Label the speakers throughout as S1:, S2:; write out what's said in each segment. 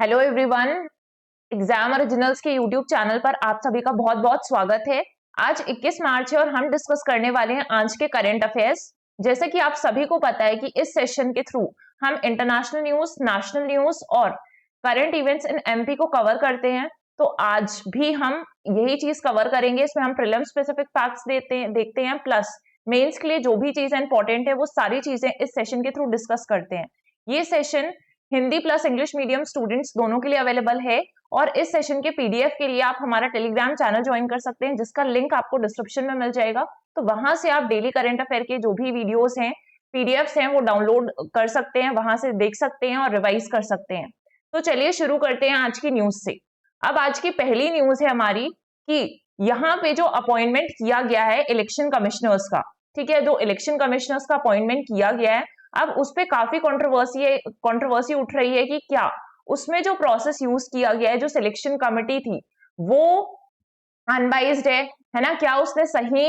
S1: Hello everyone. Exam originals के YouTube channel पर आप सभी का बहुत बहुत स्वागत है। आज 21 मार्च है और हम डिस्कस करने वाले हैं आज के करंट अफेयर्स। जैसे कि आप सभी को पता है कि इस सेशन के थ्रू हम इंटरनेशनल न्यूज, नेशनल न्यूज और करंट इवेंट्स इन एमपी को कवर करते हैं। तो आज भी हम यही चीज कवर करेंगे। इसमें हम प्रीलिम स्पेसिफिक फैक्ट्स देखते हैं, प्लस मेंस के लिए जो भी चीजें इंपॉर्टेंट है वो सारी चीजें इस सेशन के थ्रू डिस्कस करते हैं। ये session Hindi plus English medium students दोनों के लिए अवेलेबल है और इस सेशन के पीडीएफ के लिए आप हमारा टेलीग्राम चैनल ज्वाइन कर सकते हैं, जिसका लिंक आपको डिस्क्रिप्शन में मिल जाएगा। तो वहां से आप डेली करंट अफेयर के जो भी वीडियोस हैं, पीडीएफ्स हैं, वो डाउनलोड कर सकते हैं, वहां से देख सकते हैं और रिवाइज कर सकते हैं। तो चलिए शुरू करते हैं आज की न्यूज से। अब आज की पहली न्यूज है हमारी कि यहाँ पे जो अपॉइंटमेंट किया गया है इलेक्शन कमिश्नर्स का, ठीक है, जो इलेक्शन कमिश्नर्स का अपॉइंटमेंट किया गया है, अब उस पर काफी कंट्रोवर्सी उठ रही है कि क्या उसमें जो प्रोसेस यूज किया गया है, जो सिलेक्शन कमिटी थी वो अनबाइज्ड है ना, क्या उसने सही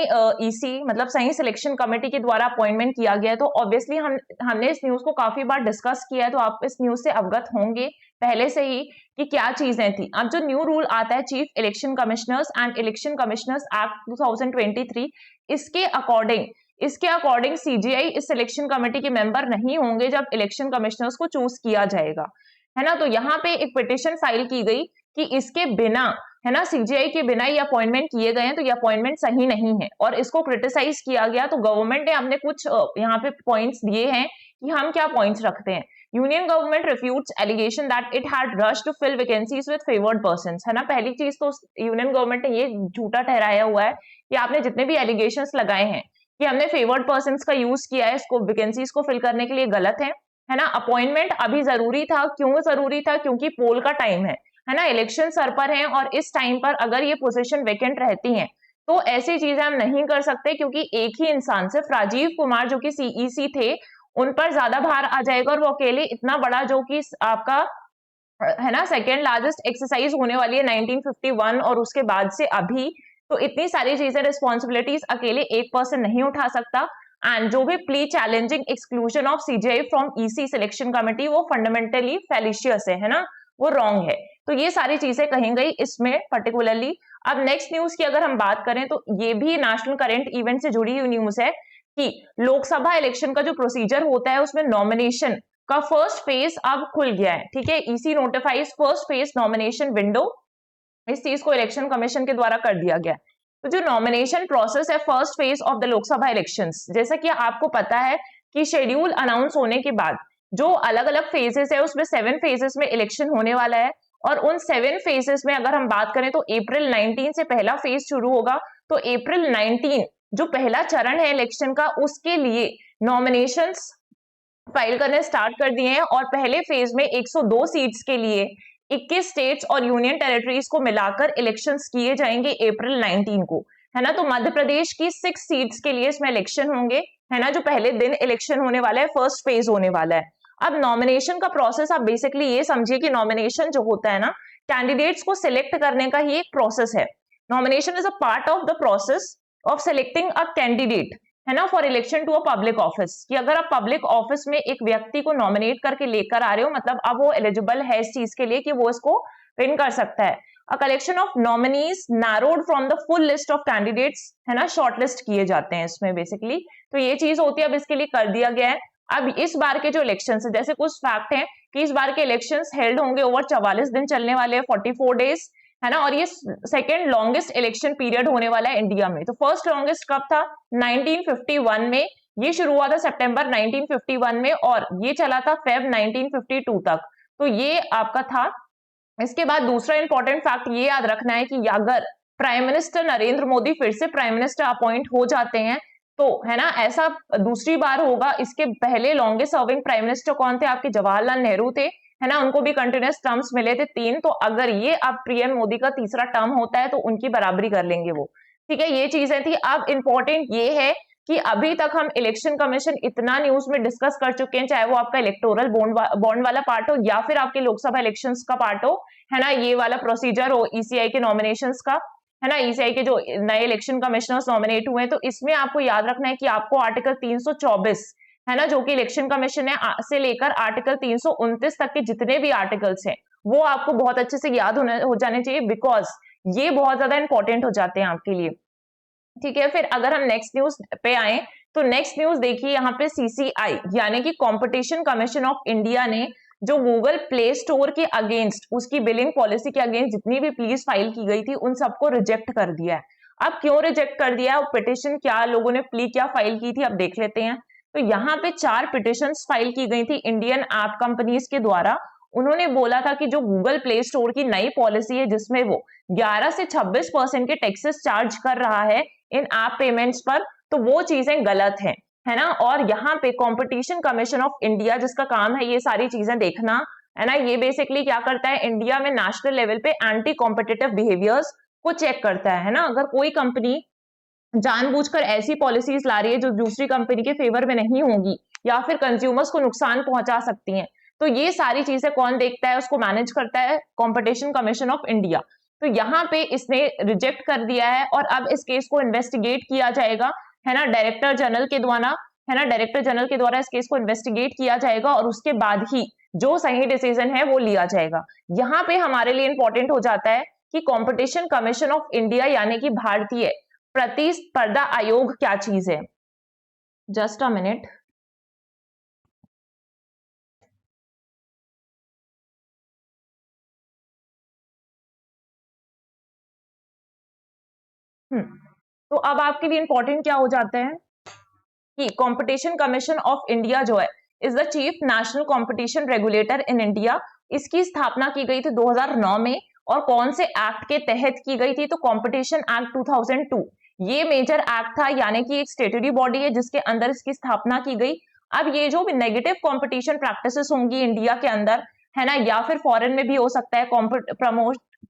S1: ईसी मतलब सही सिलेक्शन कमेटी के द्वारा अपॉइंटमेंट किया गया है। तो ऑब्वियसली हमने इस न्यूज को काफी बार डिस्कस किया है, तो आप इस न्यूज से अवगत होंगे पहले से ही कि क्या चीजें थी। अब जो न्यू रूल आता है chief election commissioners and election commissioners act 2023, इसके अकॉर्डिंग सीजीआई इस सिलेक्शन कमेटी के मेंबर नहीं होंगे जब इलेक्शन कमिश्नर्स को चूज किया जाएगा, है ना। तो यहाँ पे एक पिटिशन फाइल की गई कि इसके बिना, है ना, सीजीआई के बिना ये अपॉइंटमेंट किए गए हैं, तो ये अपॉइंटमेंट सही नहीं है और इसको क्रिटिसाइज किया गया। तो गवर्नमेंट ने अपने कुछ यहाँ पे पॉइंट्स दिए हैं कि हम क्या पॉइंट्स रखते हैं। Union government refutes allegation that it had rush to fill vacancies with favoured persons, है ना। पहली चीज तो यूनियन गवर्नमेंट ने ये झूठा ठहराया हुआ है कि आपने जितने भी एलिगेशंस लगाए हैं कि हमने फेवर्ड पर्संस का यूज किया है इसको वैकेंसीज को फिल करने के लिए, गलत है ना। अपॉइंटमेंट अभी जरूरी था, क्यों जरूरी था? क्योंकि पोल का टाइम है ना, इलेक्शन सर पर है और इस टाइम पर अगर ये पोजीशन वेकेंट रहती हैं तो ऐसी चीजें हम नहीं कर सकते, क्योंकि एक ही इंसान, सिर्फ राजीव कुमार जो कि सीईसी थे, उन पर ज्यादा भार आ जाएगा और वो अकेले इतना बड़ा, जो कि आपका है ना सेकेंड लार्जेस्ट एक्सरसाइज होने वाली है 1951 और उसके बाद से अभी, तो इतनी सारी चीजें रिस्पॉन्सिबिलिटीज अकेले एक पर्सन नहीं उठा सकता। एंड जो भी plea challenging exclusion of CGI from EC selection committee वो फंडामेंटली फेलिशियस है ना, वो रॉन्ग है। तो ये सारी चीजें कही गई इसमें पर्टिकुलरली। अब नेक्स्ट न्यूज की अगर हम बात करें तो ये भी नेशनल करंट इवेंट से जुड़ी हुई न्यूज है कि लोकसभा इलेक्शन का जो प्रोसीजर होता है उसमें नॉमिनेशन का फर्स्ट फेज अब खुल गया है, ठीक है। EC notifies first phase nomination window, इस चीज को इलेक्शन कमीशन के द्वारा कर दिया गया। तो जो नॉमिनेशन प्रोसेस है first phase of the Lok Sabha elections, जैसा कि आपको पता है कि शेड्यूल अनाउंस होने के बाद जो अलग अलग फेजेस है उसमें 7 फेजेस में इलेक्शन होने वाला है और उन 7 फेजेस में अगर हम बात करें तो अप्रैल 19 से पहला फेज शुरू होगा। तो अप्रैल 19 जो पहला चरण है इलेक्शन का, उसके लिए नॉमिनेशंस फाइल करने स्टार्ट कर दिए हैं और पहले फेज में 102 सीट्स के लिए 21 स्टेट्स और यूनियन टेरिटरीज को मिलाकर इलेक्शंस किए जाएंगे अप्रैल 19 को, है ना। तो मध्य प्रदेश की 6 सीट्स के लिए इसमें इलेक्शन होंगे, है ना, जो पहले दिन इलेक्शन होने वाला है, फर्स्ट फेज होने वाला है। अब नॉमिनेशन का प्रोसेस आप बेसिकली ये समझिए कि नॉमिनेशन जो होता है ना, कैंडिडेट्स को सिलेक्ट करने का ही एक प्रोसेस है। Nomination is a part of the process of selecting a candidate, है ना, for election to a public office, कि अगर आप पब्लिक ऑफिस में एक व्यक्ति को नॉमिनेट करके लेकर आ रहे हो, मतलब अब वो एलिजिबल है इस चीज के लिए कि वो इसको विन कर सकता है। A collection of nominees narrowed from the full list of candidates, है ना, शॉर्टलिस्ट किए जाते हैं इसमें बेसिकली। तो ये चीज होती है, अब इसके लिए कर दिया गया है। अब इस बार के जो इलेक्शन है, जैसे कुछ फैक्ट है कि इस बार के इलेक्शन हेल्ड होंगे ओवर 44 दिन चलने वाले हैं, 44 डेज, है ना, और ये सेकेंड लॉन्गेस्ट इलेक्शन पीरियड होने वाला है इंडिया में। तो फर्स्ट लॉन्गेस्ट कब था? 1951 में, ये शुरू हुआ था सितंबर 1951 में और ये चला था फेब 1952 तक। तो ये आपका था। इसके बाद दूसरा इंपॉर्टेंट फैक्ट ये याद रखना है कि अगर प्राइम मिनिस्टर नरेंद्र मोदी फिर से प्राइम मिनिस्टर अपॉइंट हो जाते हैं तो, है ना, ऐसा दूसरी बार होगा। इसके पहले लॉन्गेस्ट सर्विंग प्राइम मिनिस्टर कौन थे? आपके जवाहरलाल नेहरू थे, है ना, उनको भी कंटिन्यूस टर्म्स मिले थे 3। तो अगर ये अब पीएम मोदी का तीसरा टर्म होता है तो उनकी बराबरी कर लेंगे वो, ठीक है। ये चीजें थी। अब इंपॉर्टेंट ये है कि अभी तक हम इलेक्शन कमीशन इतना न्यूज में डिस्कस कर चुके हैं, चाहे वो आपका इलेक्टोरल बॉन्ड वाला पार्ट हो या फिर आपके लोकसभा इलेक्शंस का पार्ट हो, है ना, ये वाला प्रोसीजर हो ईसीआई के नॉमिनेशंस का, है ना, ईसीआई के जो नए इलेक्शन कमिश्नर्स नॉमिनेट हुए हैं। तो इसमें आपको याद रखना है कि आपको आर्टिकल 324, है ना, जो कि इलेक्शन कमीशन है, से लेकर आर्टिकल 329 तक के जितने भी आर्टिकल्स हैं वो आपको बहुत अच्छे से याद हो जाने चाहिए, बिकॉज ये बहुत ज्यादा इंपॉर्टेंट हो जाते हैं आपके लिए। ठीक है, फिर अगर हम नेक्स्ट न्यूज पे आए तो नेक्स्ट न्यूज देखिए, यहाँ पे सीसीआई यानी कि कंपटीशन कमीशन ऑफ इंडिया ने जो गूगल प्ले स्टोर के अगेंस्ट, उसकी बिलिंग पॉलिसी के अगेंस्ट जितनी भी प्लीज फाइल की गई थी उन सबको रिजेक्ट कर दिया है। अब क्यों रिजेक्ट कर दिया, और पिटिशन क्या लोगों ने प्ली क्या फाइल की थी, अब देख लेते हैं। तो यहाँ पे 4 पिटिशंस फाइल की गई थी इंडियन ऐप कंपनीज के द्वारा। उन्होंने बोला था कि जो गूगल प्ले स्टोर की नई पॉलिसी है जिसमें वो 11 से 26% के टैक्सेस चार्ज कर रहा है इन ऐप पेमेंट्स पर, तो वो चीजें गलत हैं, है ना। और यहाँ पे कंपटीशन कमीशन ऑफ इंडिया जिसका काम है ये सारी चीजें देखना, है ना, ये बेसिकली क्या करता है, इंडिया में नेशनल लेवल पे एंटी कॉम्पिटिटिव बिहेवियर्स को चेक करता है ना। अगर कोई कंपनी जानबूझकर ऐसी पॉलिसीज ला रही है जो दूसरी कंपनी के फेवर में नहीं होगी या फिर कंज्यूमर्स को नुकसान पहुंचा सकती हैं, तो ये सारी चीजें कौन देखता है, उसको मैनेज करता है कंपटीशन कमीशन ऑफ इंडिया। तो यहाँ पे इसने रिजेक्ट कर दिया है और अब इस केस को इन्वेस्टिगेट किया जाएगा, है ना, डायरेक्टर जनरल के द्वारा, है ना, डायरेक्टर जनरल के द्वारा इस केस को इन्वेस्टिगेट किया जाएगा और उसके बाद ही जो सही डिसीजन है वो लिया जाएगा। यहाँ पे हमारे लिए इंपॉर्टेंट हो जाता है कि कंपटीशन कमीशन ऑफ इंडिया यानी कि भारतीय प्रतिस्पर्धा आयोग क्या चीज है। Just a minute. तो अब आपके लिए इंपॉर्टेंट क्या हो जाता है कि कंपटीशन कमीशन ऑफ इंडिया जो है is the chief national competition regulator in India. इसकी स्थापना की गई थी 2009 में, और कौन से एक्ट के तहत की गई थी, तो कंपटीशन एक्ट 2002 ये मेजर एक्ट था, यानी कि एक स्टेटरी बॉडी है जिसके अंदर इसकी स्थापना की गई। अब ये जो भी नेगेटिव कंपटीशन प्रैक्टिसेस होंगी इंडिया के अंदर, है ना, या फिर फॉरेन में भी हो सकता है,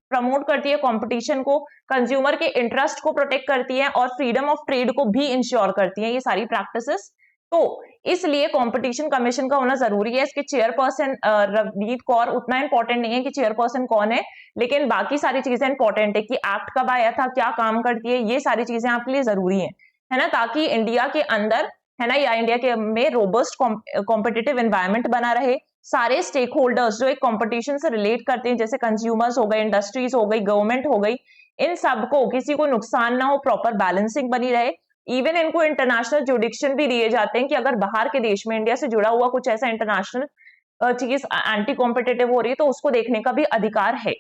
S1: प्रमोट करती है कंपटीशन को, कंज्यूमर के इंटरेस्ट को प्रोटेक्ट करती है और फ्रीडम ऑफ ट्रेड को भी इंश्योर करती है ये सारी प्रैक्टिसेस। तो इसलिए कंपटीशन कमीशन का होना जरूरी है। इसके चेयरपर्सन रवनीत कौर उतना इंपॉर्टेंट नहीं है कि चेयरपर्सन कौन है, लेकिन बाकी सारी चीजें इंपॉर्टेंट है कि एक्ट कब आया था, क्या काम करती है, ये सारी चीजें आपके लिए जरूरी है ना, ताकि इंडिया के अंदर, है ना, या इंडिया के में रोबस्ट कॉम्पिटिटिव एनवायरमेंट बना रहे। सारे स्टेक होल्डर्स जो एक कंपटीशन से रिलेट करते हैं, जैसे कंज्यूमर्स हो गए, इंडस्ट्रीज हो गई, गवर्नमेंट हो गई, इन सबको किसी को नुकसान ना हो, प्रॉपर बैलेंसिंग बनी रहे। इवन इनको इंटरनेशनल जुडिक्शन भी दिए जाते हैं कि अगर बाहर के देश में इंडिया से जुड़ा हुआ कुछ ऐसा इंटरनेशनल चीज एंटी कॉम्पिटिटिव हो रही है तो उसको देखने का भी अधिकार है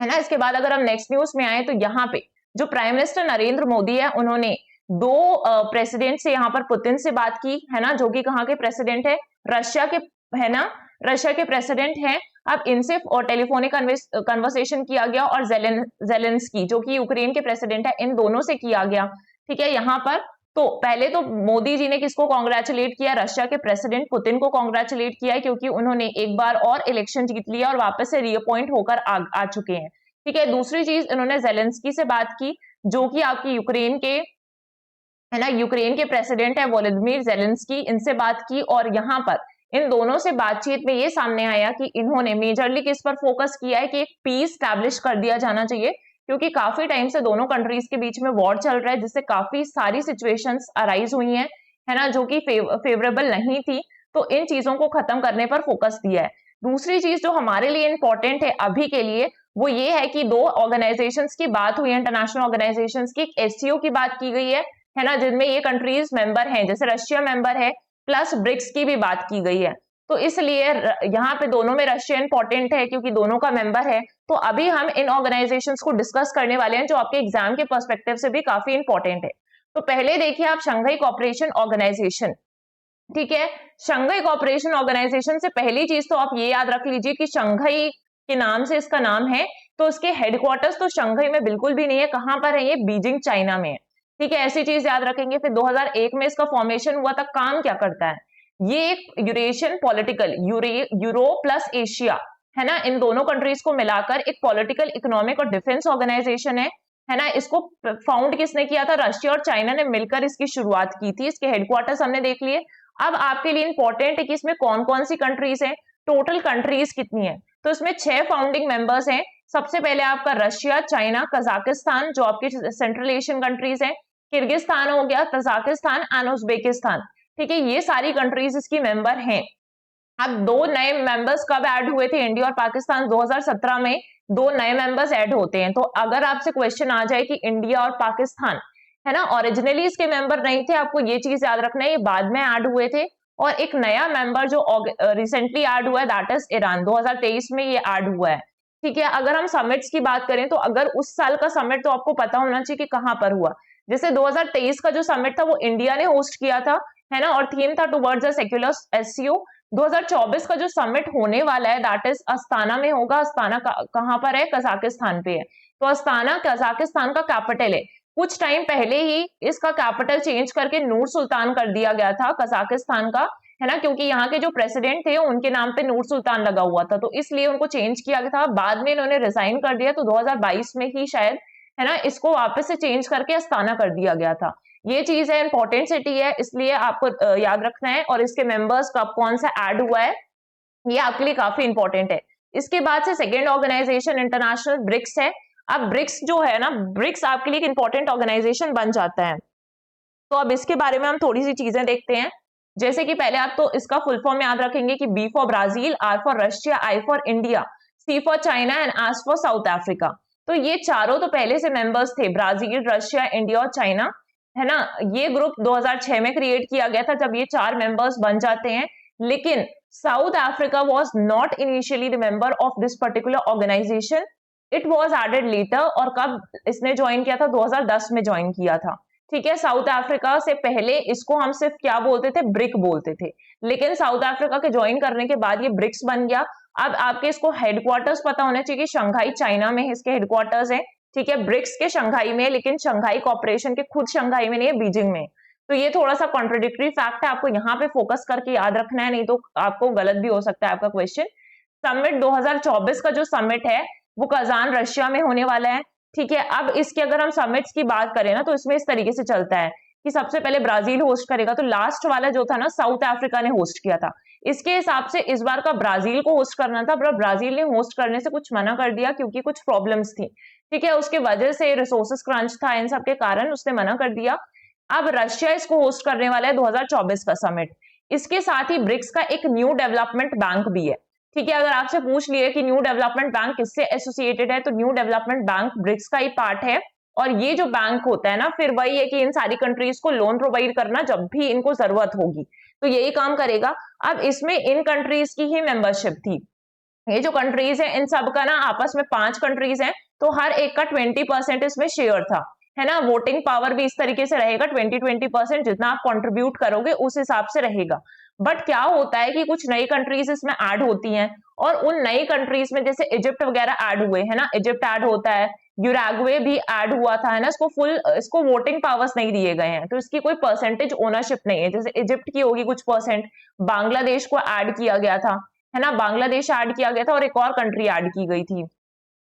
S1: ना। इसके बाद अगर हम नेक्स्ट न्यूज में आए तो यहाँ पे जो प्राइम मिनिस्टर नरेंद्र मोदी है उन्होंने 2 प्रेसिडेंट से, यहाँ पर पुतिन से बात की, है ना, जो कि कहाँ के प्रेसिडेंट है, रशिया के, है ना, रशिया के प्रेसिडेंट हैं। अब इनसे और टेलीफोनिक कन्वर्सेशन किया गया, और जेलेंस्की जो कि यूक्रेन के प्रेसिडेंट है, इन दोनों से किया गया। ठीक है, यहाँ पर तो पहले तो मोदी जी ने किसको कॉन्ग्रेचुलेट किया, रशिया के प्रेसिडेंट पुतिन को कॉन्ग्रेचुलेट किया है, क्योंकि उन्होंने एक बार और इलेक्शन जीत लिया और वापस से रीअपॉइंट होकर आ चुके हैं। ठीक है, दूसरी चीज इन्होंने जेलेंस्की से बात की जो कि आपकी यूक्रेन के, है ना, यूक्रेन के प्रेसिडेंट है वोलोदिमीर जेलेंस्की, इनसे बात की। और यहाँ पर इन दोनों से बातचीत में ये सामने आया कि इन्होंने मेजरली किस पर फोकस किया है कि एक पीस स्टैब्लिश कर दिया जाना चाहिए, क्योंकि काफी टाइम से दोनों कंट्रीज के बीच में वॉर चल रहा है, जिससे काफी सारी सिचुएशंस अराइज हुई हैं, है ना, जो कि फेवरेबल नहीं थी। तो इन चीजों को खत्म करने पर फोकस दिया है। दूसरी चीज जो हमारे लिए इंपॉर्टेंट है अभी के लिए वो ये है कि 2 ऑर्गेनाइजेशंस की बात हुई है, इंटरनेशनल ऑर्गेनाइजेशंस की, एक एससीओ की बात की गई है ना, जिनमें ये कंट्रीज मेंबर हैं, जैसे रशिया मेंबर है, प्लस ब्रिक्स की भी बात की गई है। तो इसलिए यहाँ पे दोनों में रशिया इंपॉर्टेंट है क्योंकि दोनों का मेंबर है। तो अभी हम इन ऑर्गेनाइजेशंस को डिस्कस करने वाले हैं जो आपके एग्जाम के पर्सपेक्टिव से भी काफी इंपॉर्टेंट है। तो पहले देखिए आप शंघाई कोऑपरेशन ऑर्गेनाइजेशन। ठीक है, शंघाई कोऑपरेशन ऑर्गेनाइजेशन से पहली चीज तो आप ये याद रख लीजिए कि शंघाई के नाम से इसका नाम है, तो इसके हेडक्वार्टर्स तो शंघाई में बिल्कुल भी नहीं है। कहां पर है ये, बीजिंग चाइना में है। ठीक है, ऐसी चीज याद रखेंगे। फिर 2001 में इसका फॉर्मेशन हुआ था। काम क्या करता है, ये एक Eurasian political, Europe plus Asia, है ना, इन दोनों कंट्रीज को मिलाकर एक पॉलिटिकल, इकोनॉमिक और डिफेंस ऑर्गेनाइजेशन है ना। इसको फाउंड किसने किया था, रशिया और चाइना ने मिलकर इसकी शुरुआत की थी। इसके हेडक्वार्टर्स हमने देख लिए। अब आपके लिए इंपॉर्टेंट है कि इसमें कौन कौन सी कंट्रीज हैं, टोटल कंट्रीज कितनी है। तो इसमें 6 फाउंडिंग मेंबर्स हैं। सबसे पहले आपका रशिया, चाइना, कजाकिस्तान जो आपकी सेंट्रल एशियन कंट्रीज है, किर्गिस्तान हो गया, तजाकिस्तान एंड उज्बेकिस्तान। ठीक है, ये सारी कंट्रीज इसकी मेंबर हैं। अब 2 नए मेंबर्स कब ऐड हुए थे इंडिया और पाकिस्तान? 2017 में 2 नए मेंबर्स ऐड होते हैं। तो अगर आपसे क्वेश्चन आ जाए कि इंडिया और पाकिस्तान, है ना, ओरिजिनली इसके मेंबर नहीं थे, आपको ये चीज याद रखना है, ये बाद में ऐड हुए थे। और एक नया मेंबर जो रिसेंटली ऐड हुआ है, दैट इज ईरान, 2023 में ये ऐड हुआ है। ठीक है, अगर हम समिट्स की बात करें तो अगर उस साल का समिट तो आपको पता होना चाहिए कि कहां पर हुआ। जैसे 2023 का जो समिट था वो इंडिया ने होस्ट किया था, है ना, और थीम था टुवर्ड्स अ सेक्युलर एससीओ। 2024 का जो समिट होने वाला है दैट इज अस्ताना में होगा। अस्ताना कहां पर है? कजाकिस्तान पे है। तो अस्ताना कजाकिस्तान का कैपिटल है। कुछ टाइम पहले ही इसका कैपिटल चेंज करके नूर सुल्तान कर दिया गया था कजाकिस्तान का, है ना, क्योंकि यहाँ के जो प्रेसिडेंट थे उनके नाम पे नूर सुल्तान लगा हुआ था, तो इसलिए उनको चेंज किया गया था। बाद में इन्होंने रिजाइन कर दिया, तो 2022 में ही शायद, है ना, इसको वापस से चेंज करके अस्ताना कर दिया गया था। ये चीज है, इंपॉर्टेंट सिटी है, इसलिए आपको याद रखना है। और इसके मेंबर्स कब कौन सा ऐड हुआ है ये आपके लिए काफी इंपॉर्टेंट है। इसके बाद से सेकेंड ऑर्गेनाइजेशन इंटरनेशनल ब्रिक्स है। अब ब्रिक्स जो है ना, ब्रिक्स आपके लिए एक इंपॉर्टेंट ऑर्गेनाइजेशन बन जाता है। तो अब इसके बारे में हम थोड़ी सी चीजें देखते हैं। जैसे कि पहले आप तो इसका फुल फॉर्म याद रखेंगे कि B for Brazil, R for Russia, I for India, C for China and S for South Africa. तो ये चारों तो पहले से मेंबर्स थे, ब्राजील, रशिया, इंडिया और चाइना, है ना। ये ग्रुप 2006 में क्रिएट किया गया था जब ये 4 मेंबर्स बन जाते हैं। लेकिन South Africa was not initially the member of this particular organisation, it was added later. और कब इसने ज्वाइन किया था? 2010 में ज्वाइन किया था। ठीक है, साउथ अफ्रीका से पहले इसको हम सिर्फ क्या बोलते थे? ब्रिक बोलते थे। लेकिन साउथ अफ्रीका के ज्वाइन करने के बाद ये ब्रिक्स बन गया। अब आपके इसको हेडक्वार्टर्स पता होना चाहिए कि शंघाई चाइना में इसके हेडक्वार्टर्स है। ठीक है, ब्रिक्स के शंघाई में, लेकिन शंघाई कॉर्पोरेशन के खुद शंघाई में नहीं है, बीजिंग में। तो ये थोड़ा सा कॉन्ट्रोडिक्टरी फैक्ट है, आपको यहाँ पे फोकस करके याद रखना है, नहीं तो आपको गलत भी हो सकता है आपका क्वेश्चन। समिट 2024 का जो समिट है वो कजान रशिया में होने वाला है। ठीक है, अब इसके अगर हम समिट्स की बात करें ना, तो इसमें इस तरीके से चलता है कि सबसे पहले ब्राजील होस्ट करेगा, तो लास्ट वाला जो था ना, साउथ अफ्रीका ने होस्ट किया था। इसके हिसाब से इस बार का ब्राजील को होस्ट करना था, पर ब्राजील ने होस्ट करने से कुछ मना कर दिया क्योंकि कुछ प्रॉब्लम्स थी। ठीक है, उसके वजह से रिसोर्सेस क्रंच था, इन सब के कारण उसने मना कर दिया। अब रशिया इसको होस्ट करने वाला है 2024 का समिट। इसके साथ ही ब्रिक्स का एक न्यू डेवलपमेंट बैंक भी है। ठीक है, अगर आपसे पूछ लिए कि न्यू डेवलपमेंट बैंक किससे एसोसिएटेड है, तो न्यू डेवलपमेंट बैंक ब्रिक्स का ही पार्ट है। और ये जो बैंक होता है ना, फिर वही है कि इन सारी कंट्रीज को लोन प्रोवाइड करना जब भी इनको जरूरत होगी, तो यही काम करेगा। अब इसमें इन कंट्रीज की ही मेंबरशिप थी। ये जो कंट्रीज है इन सब का ना आपस में 5 कंट्रीज हैं, तो हर एक का 20% इसमें शेयर था, है ना। वोटिंग पावर भी इस तरीके से रहेगा, 20-20%, जितना आप कंट्रीब्यूट करोगे उस हिसाब से रहेगा। बट क्या होता है कि कुछ नई कंट्रीज इसमें ऐड होती हैं, और उन नई कंट्रीज में जैसे इजिप्ट वगैरह ऐड हुए, है ना, इजिप्ट ऐड होता है, यूराग्वे भी ऐड हुआ था, है ना। इसको वोटिंग पावर्स नहीं दिए गए हैं, तो इसकी कोई परसेंटेज ओनरशिप नहीं है। जैसे इजिप्ट की होगी कुछ परसेंट, बांग्लादेश को ऐड किया गया था, है ना, बांग्लादेश ऐड किया गया था, और एक और कंट्री ऐड की गई थी,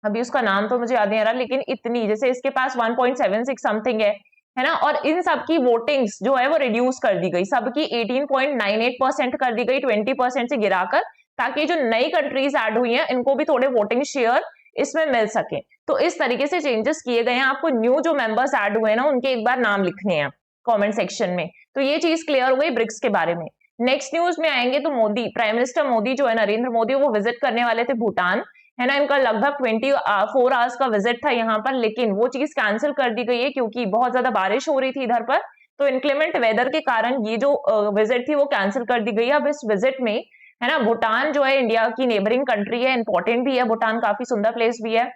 S1: अभी उसका नाम तो मुझे याद नहीं आ रहा, लेकिन इतनी, जैसे इसके पास 1.76 समथिंग है ना। और इन सब की वोटिंग्स जो है वो रिड्यूस कर दी गई, सबकी 18.98% कर दी गई, 20% से गिराकर, ताकि जो नई कंट्रीज ऐड हुई हैं इनको भी थोड़े वोटिंग शेयर इसमें मिल सके। तो इस तरीके से चेंजेस किए गए हैं। आपको न्यू जो मेंबर्स ऐड हुए हैं ना, उनके एक बार नाम लिखने हैं कमेंट सेक्शन में। तो ये चीज क्लियर हो गई ब्रिक्स के बारे में। नेक्स्ट न्यूज में आएंगे तो मोदी, प्राइम मिनिस्टर मोदी जो है, नरेंद्र मोदी, वो विजिट करने वाले थे भूटान, है ना। इनका लगभग 24 आवर्स का विजिट था यहाँ पर, लेकिन वो चीज कैंसिल कर दी गई है क्योंकि बहुत ज्यादा बारिश हो रही थी इधर पर। तो इंक्लेमेंट वेदर के कारण ये जो विजिट थी वो कैंसिल कर दी गई है। अब इस विजिट में, है ना, भूटान जो है इंडिया की नेबरिंग कंट्री है, इंपॉर्टेंट भी है भूटान, काफी सुंदर प्लेस भी है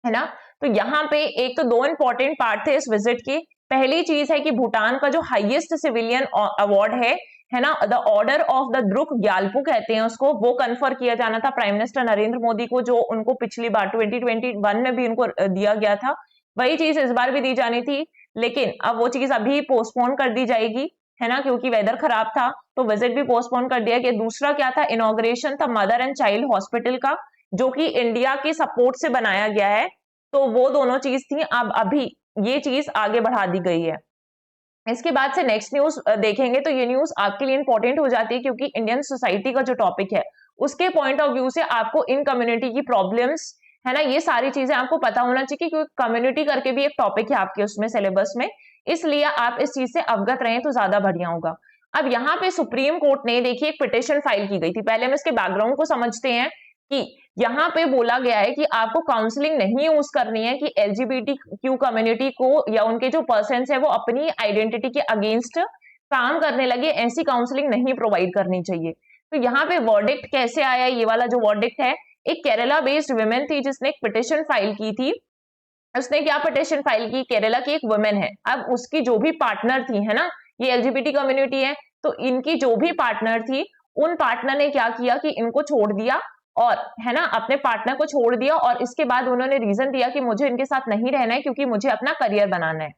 S1: ना। तो यहाँ पे एक तो 2 इंपॉर्टेंट पार्ट थे इस विजिट की। पहली चीज है कि भूटान का जो हाईएस्ट सिविलियन अवार्ड है ना, the order of the Druk ग्यालपू कहते हैं उसको, वो कन्फर किया जाना था प्राइम मिनिस्टर नरेंद्र मोदी को, जो उनको पिछली बार 2021 में भी उनको दिया गया था। वही चीज इस बार भी दी जानी थी, लेकिन अब वो चीज अभी पोस्टपोन कर दी जाएगी, है ना, क्योंकि वेदर खराब था, तो विजिट भी पोस्टपोन कर दिया गया। दूसरा क्या था? इनॉग्रेशन था मदर एंड चाइल्ड हॉस्पिटल का, जो कि इंडिया के सपोर्ट से बनाया गया है। तो वो दोनों चीज थी, अब अभी ये चीज आगे बढ़ा दी गई है। इसके बाद से नेक्स्ट न्यूज देखेंगे, तो ये न्यूज आपके लिए इंपॉर्टेंट हो जाती है क्योंकि इंडियन सोसाइटी का जो टॉपिक है उसके पॉइंट ऑफ व्यू से आपको इन कम्युनिटी की प्रॉब्लम्स, है ना, ये सारी चीजें आपको पता होना चाहिए, क्योंकि कम्युनिटी करके भी एक टॉपिक है आपके उसमें सिलेबस में, इसलिए आप इस चीज से अवगत रहें तो ज्यादा बढ़िया होगा। अब यहाँ पे सुप्रीम कोर्ट ने देखिए एक पिटिशन फाइल की गई थी। पहले हम इसके बैकग्राउंड को समझते हैं कि यहाँ पे बोला गया है कि आपको काउंसलिंग नहीं यूज करनी है कि LGBTQ कम्युनिटी को या उनके जो पर्सन है वो अपनी आइडेंटिटी के अगेंस्ट काम करने लगे, ऐसी काउंसलिंग नहीं प्रोवाइड करनी चाहिए। तो यहाँ पे वर्डिक्ट कैसे आया, ये वाला जो वर्डिक्ट है, एक केरला बेस्ड वुमेन थी जिसने एक पिटिशन फाइल की थी। उसने क्या पिटिशन फाइल की, केरला की एक वुमेन है, अब उसकी जो भी पार्टनर थी, है ना, ये LGBT कम्युनिटी है, तो इनकी जो भी पार्टनर थी, उन पार्टनर ने क्या किया कि इनको छोड़ दिया, और है ना, अपने पार्टनर को छोड़ दिया, और इसके बाद उन्होंने रीजन दिया कि मुझे इनके साथ नहीं रहना है क्योंकि मुझे अपना करियर बनाना है,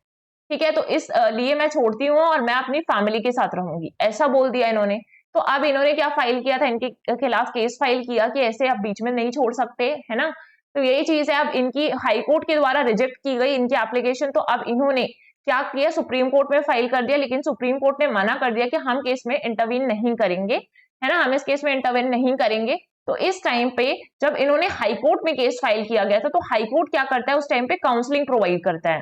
S1: ठीक है, तो इस लिए मैं छोड़ती हूँ और मैं अपनी फैमिली के साथ रहूंगी, ऐसा बोल दिया इन्होंने। तो अब इन्होंने क्या फाइल किया था, इनके खिलाफ केस फाइल किया कि ऐसे आप बीच में नहीं छोड़ सकते, है ना। तो यही चीज है, अब इनकी हाई कोर्ट के द्वारा रिजेक्ट की गई इनकी एप्लीकेशन। तो अब इन्होंने क्या किया, सुप्रीम कोर्ट में फाइल कर दिया, लेकिन सुप्रीम कोर्ट ने मना कर दिया कि हम केस में इंटरवीन नहीं करेंगे, है ना, हम इस केस में इंटरवीन नहीं करेंगे। तो इस टाइम पे जब इन्होंने हाई कोर्ट में केस फाइल किया गया था, तो हाई कोर्ट क्या करता है उस टाइम पे, काउंसलिंग प्रोवाइड करता है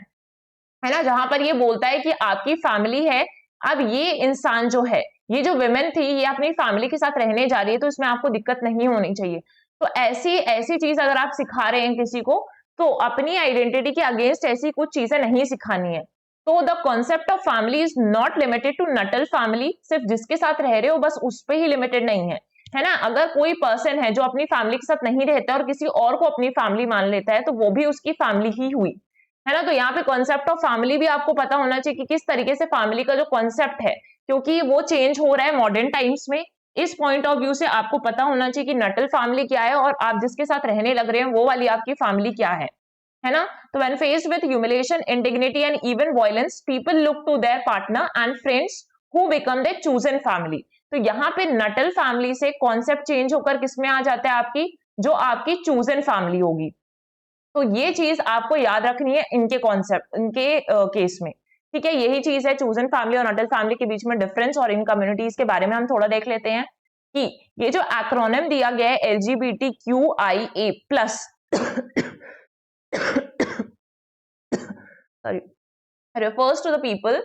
S1: ना, जहां पर ये बोलता है कि आपकी फैमिली है, अब ये इंसान जो है, ये जो विमेन थी, ये अपनी फैमिली के साथ रहने जा रही है, तो इसमें आपको दिक्कत नहीं होनी चाहिए। तो ऐसी ऐसी चीज अगर आप सिखा रहे हैं किसी को, तो अपनी आइडेंटिटी के अगेंस्ट ऐसी कुछ चीजें नहीं सिखानी है। तो the concept of family is not limited to natal family, सिर्फ जिसके साथ रह रहे हो बस उस पर ही लिमिटेड नहीं है ना। अगर कोई पर्सन है जो अपनी फैमिली के साथ नहीं रहता और किसी और को अपनी फैमिली मान लेता है, तो वो भी उसकी फैमिली ही हुई, है ना। तो यहाँ पे कॉन्सेप्ट ऑफ फैमिली भी आपको पता होना चाहिए कि किस तरीके से फैमिली का जो कॉन्सेप्ट है, क्योंकि वो चेंज हो रहा है मॉडर्न टाइम्स में। इस पॉइंट ऑफ व्यू से आपको पता होना चाहिए कि नटल फैमिली क्या है और आप जिसके साथ रहने लग रहे हैं वो वाली आपकी फैमिली क्या है ना। तो when faced with humiliation, indignity and even violence, people look to their partner and friends who become their chosen family. तो यहाँ पे नटल फैमिली से कॉन्सेप्ट चेंज होकर किसमें आ जाता है, आपकी जो आपकी चूजन फैमिली होगी। तो ये चीज आपको याद रखनी है इनके कॉन्सेप्ट, इनके केस में, ठीक है। यही चीज है चूजन फैमिली और नटल फैमिली के बीच में डिफरेंस, और इन कम्युनिटीज के बारे में हम थोड़ा देख लेते हैं कि ये जो एक्रोनिम दिया गया है LGBTQIA+ sorry, refers to the people,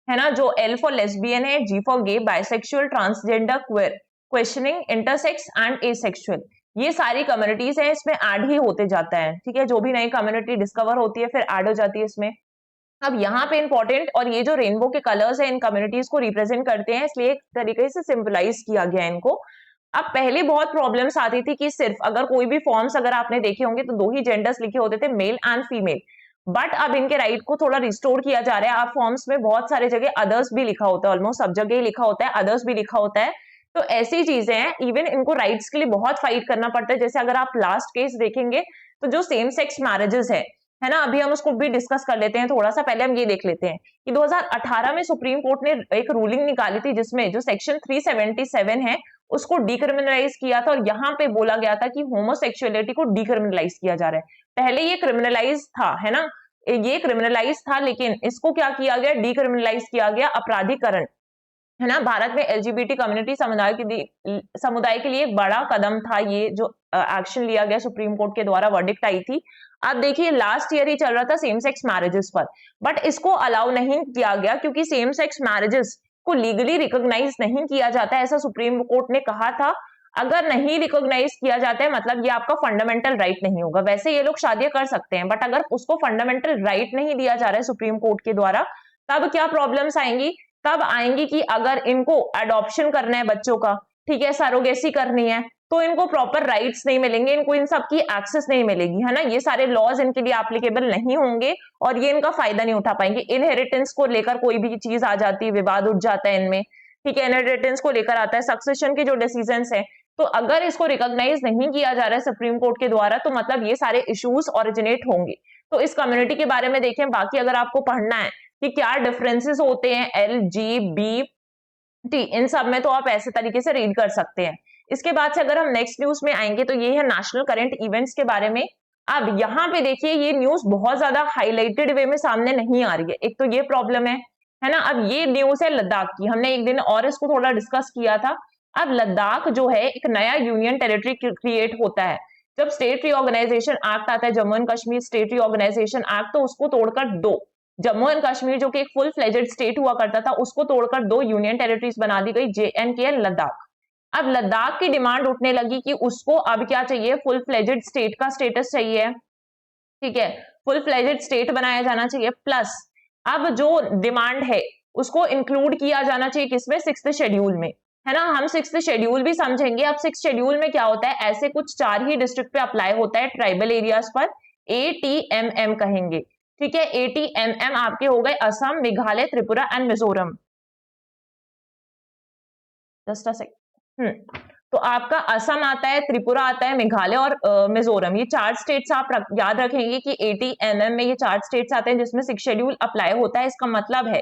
S1: है ना, जो L फॉर लेस्बियन है, G for gay, bisexual, transgender, queer, questioning, intersex and asexual, ये सारी कम्युनिटीज है, इसमें ऐड ही होते जाता है, ठीक है। जो भी नई कम्युनिटी डिस्कवर होती है फिर ऐड हो जाती है इसमें। अब यहाँ पे इंपॉर्टेंट, और ये जो रेनबो के कलर्स है इन कम्युनिटीज को रिप्रेजेंट करते हैं, इसलिए एक तरीके से सिंपलाइज किया गया है इनको। अब पहले बहुत प्रॉब्लम्स आती थी कि सिर्फ अगर कोई भी फॉर्म्स अगर आपने देखे होंगे तो दो ही जेंडर्स लिखे होते थे, मेल एंड फीमेल, बट अब इनके राइट को थोड़ा रिस्टोर किया जा रहा है। आप फॉर्म्स में बहुत सारे जगह अदर्स भी लिखा होता है, ऑलमोस्ट सब जगह ही लिखा होता है, अदर्स भी लिखा होता है। तो ऐसी चीजें हैं, इवन इनको राइट्स के लिए बहुत फाइट करना पड़ता है। जैसे अगर आप लास्ट केस देखेंगे तो जो सेम सेक्स मैरिजेस है ना, अभी हम उसको भी डिस्कस कर लेते हैं थोड़ा सा, पहले हम ये देख लेते हैं कि 2018 में सुप्रीम कोर्ट ने एक रूलिंग निकाली थी जिसमें जो सेक्शन 377 है उसको डिक्रिमिनलाइज किया था, और यहाँ पे बोला गया था कि होमोसेक्सुअलिटी को डिक्रिमिनलाइज किया जा रहा है। पहले ये क्रिमिनलाइज था, है ना, ये क्रिमिनलाइज था, लेकिन इसको क्या किया गया, डिक्रिमिनलाइज किया गया, अपराधीकरण, है ना। भारत में LGBT कम्युनिटी समुदाय के लिए एक बड़ा कदम था ये जो एक्शन लिया गया सुप्रीम कोर्ट के द्वारा, वर्डिक्ट आई थी। अब देखिए लास्ट ईयर ही चल रहा था सेम सेक्स मैरिजेस पर, बट इसको अलाउ नहीं किया गया क्योंकि सेम सेक्स मैरिजेस को लीगली रिकॉग्नाइज नहीं किया जाता है, ऐसा सुप्रीम कोर्ट ने कहा था। अगर नहीं रिकॉग्नाइज किया जाता है मतलब ये आपका फंडामेंटल राइट नहीं होगा। वैसे ये लोग शादियां कर सकते हैं, बट अगर उसको फंडामेंटल राइट नहीं दिया जा रहा है सुप्रीम कोर्ट के द्वारा, तब क्या प्रॉब्लम्स आएंगी, तब आएंगी कि अगर इनको अडॉप्शन करना है बच्चों का, ठीक है, सरोगेसी करनी है, तो इनको प्रॉपर राइट्स नहीं मिलेंगे, इनको इन सब की एक्सेस नहीं मिलेगी, है ना। ये सारे लॉज इनके लिए एप्लीकेबल नहीं होंगे और ये इनका फायदा नहीं उठा पाएंगे। इनहेरिटेंस को लेकर कोई भी चीज आ जाती है, विवाद उठ जाता है इनमें, ठीक है, इनहेरिटेंस को लेकर आता है, सक्सेशन के जो डिसीजंस है, तो अगर इसको रिकॉग्नाइज नहीं किया जा रहा है सुप्रीम कोर्ट के द्वारा, तो मतलब ये सारे इश्यूज ओरिजिनेट होंगे। तो इस कम्युनिटी के बारे में देखें, बाकी अगर आपको पढ़ना है कि क्या डिफरेंसेस होते हैं LGBT इन सब में, तो आप ऐसे तरीके से रीड कर सकते हैं। इसके बाद से अगर हम नेक्स्ट न्यूज में आएंगे तो ये है नेशनल करंट इवेंट्स के बारे में। अब यहाँ पे देखिए ये न्यूज बहुत ज्यादा हाईलाइटेड वे में सामने नहीं आ रही है, एक तो ये प्रॉब्लम है ना। अब ये न्यूज है लद्दाख की, हमने एक दिन और इसको थोड़ा डिस्कस किया था। अब लद्दाख जो है एक नया यूनियन टेरिटरी क्रिएट होता है जब स्टेट रीऑर्गेनाइजेशन एक्ट आता है, Jammu and Kashmir state reorganisation act, तो उसको तोड़कर दो जम्मू एंड कश्मीर जो कि एक फुल फ्लेजेड स्टेट हुआ करता था उसको तोड़कर 2 यूनियन टेरिटरीज बना दी गई, JNK एंड लद्दाख। अब लद्दाख की डिमांड उठने लगी कि उसको अब क्या चाहिए, फुल फ्लेजेड स्टेट का स्टेटस चाहिए, ठीक है, फुल फ्लेजेड स्टेट बनाया जाना चाहिए। प्लस अब जो डिमांड है उसको इंक्लूड किया जाना चाहिए किसमें, 6th शेड्यूल में, है ना। हम 6th शेड्यूल भी समझेंगे। अब 6th शेड्यूल में क्या होता है, ऐसे कुछ 4 ही डिस्ट्रिक्ट पे अप्लाई होता है ट्राइबल एरियाज पर, ATMM कहेंगे, ठीक है। ATMM आपके हो गए Assam, Meghalaya, Tripura and Mizoram. Just a second. तो आपका असम आता है, त्रिपुरा आता है, मेघालय और मिजोरम, ये 4 स्टेट्स आप याद रखेंगे कि ATMM में ये 4 स्टेट्स आते हैं जिसमें 6th शेड्यूल अप्लाई होता है। इसका मतलब है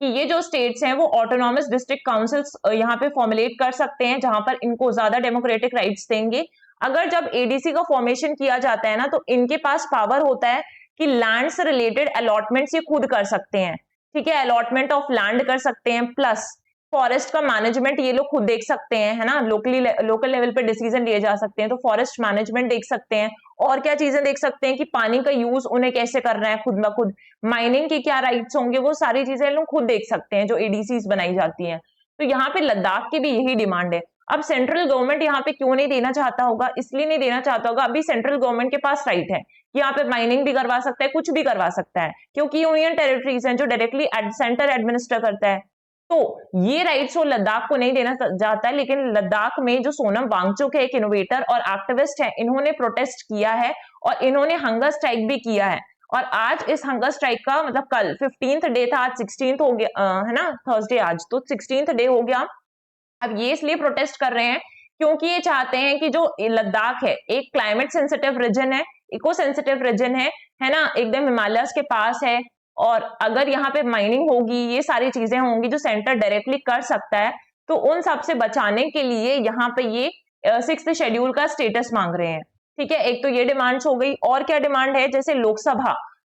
S1: कि ये जो स्टेट्स हैं वो ऑटोनॉमस डिस्ट्रिक्ट काउंसिल्स यहाँ पे फॉर्मुलेट कर सकते हैं, जहां पर इनको ज्यादा डेमोक्रेटिक राइट्स देंगे। अगर जब ADC का फॉर्मेशन किया जाता है ना, तो इनके पास पावर होता है कि लैंड से रिलेटेड अलॉटमेंट्स ये खुद कर सकते हैं, ठीक है, अलॉटमेंट ऑफ लैंड कर सकते हैं, प्लस फॉरेस्ट का मैनेजमेंट ये लोग खुद देख सकते हैं, है ना, लोकल लेवल पे डिसीजन लिए जा सकते हैं, तो फॉरेस्ट मैनेजमेंट देख सकते हैं। और क्या चीजें देख सकते हैं कि पानी का यूज उन्हें कैसे करना है खुद ब खुद, माइनिंग की क्या राइट्स होंगे, वो सारी चीजें लोग खुद देख सकते हैं जो ADCs बनाई जाती हैं। तो यहाँ पे लद्दाख की भी यही डिमांड है। अब सेंट्रल गवर्नमेंट यहाँ पे क्यों नहीं देना चाहता होगा, इसलिए नहीं देना चाहता होगा, अभी सेंट्रल गवर्नमेंट के पास राइट है कि यहाँ पे माइनिंग भी करवा सकता है, कुछ भी करवा सकता है, क्योंकि यूनियन टेरिटरीज हैं जो डायरेक्टली सेंटर एडमिनिस्टर करता है। तो ये राइट्स वो लद्दाख को नहीं देना चाहता है। लेकिन लद्दाख में जो सोनम वांगचुक है, एक इनोवेटर और एक्टिविस्ट है, इन्होंने प्रोटेस्ट किया है और इन्होंने हंगर स्ट्राइक भी किया है। और आज इस हंगर स्ट्राइक का मतलब कल 15th डे था, आज 16th हो गया, है ना, थर्सडे आज, तो 16th डे हो गया। अब ये इसलिए प्रोटेस्ट कर रहे हैं क्योंकि ये चाहते हैं कि जो लद्दाख है एक क्लाइमेट सेंसिटिव रीजन है, इको सेंसिटिव रीजन है ना, एकदम हिमालयस के पास है, और अगर यहाँ पे माइनिंग होगी, ये सारी चीजें होंगी जो सेंटर डायरेक्टली कर सकता है, तो उन सब से बचाने के लिए यहाँ पे ये 6th शेड्यूल का स्टेटस मांग रहे हैं, ठीक है। एक तो ये डिमांड्स हो गई, और क्या डिमांड है, जैसे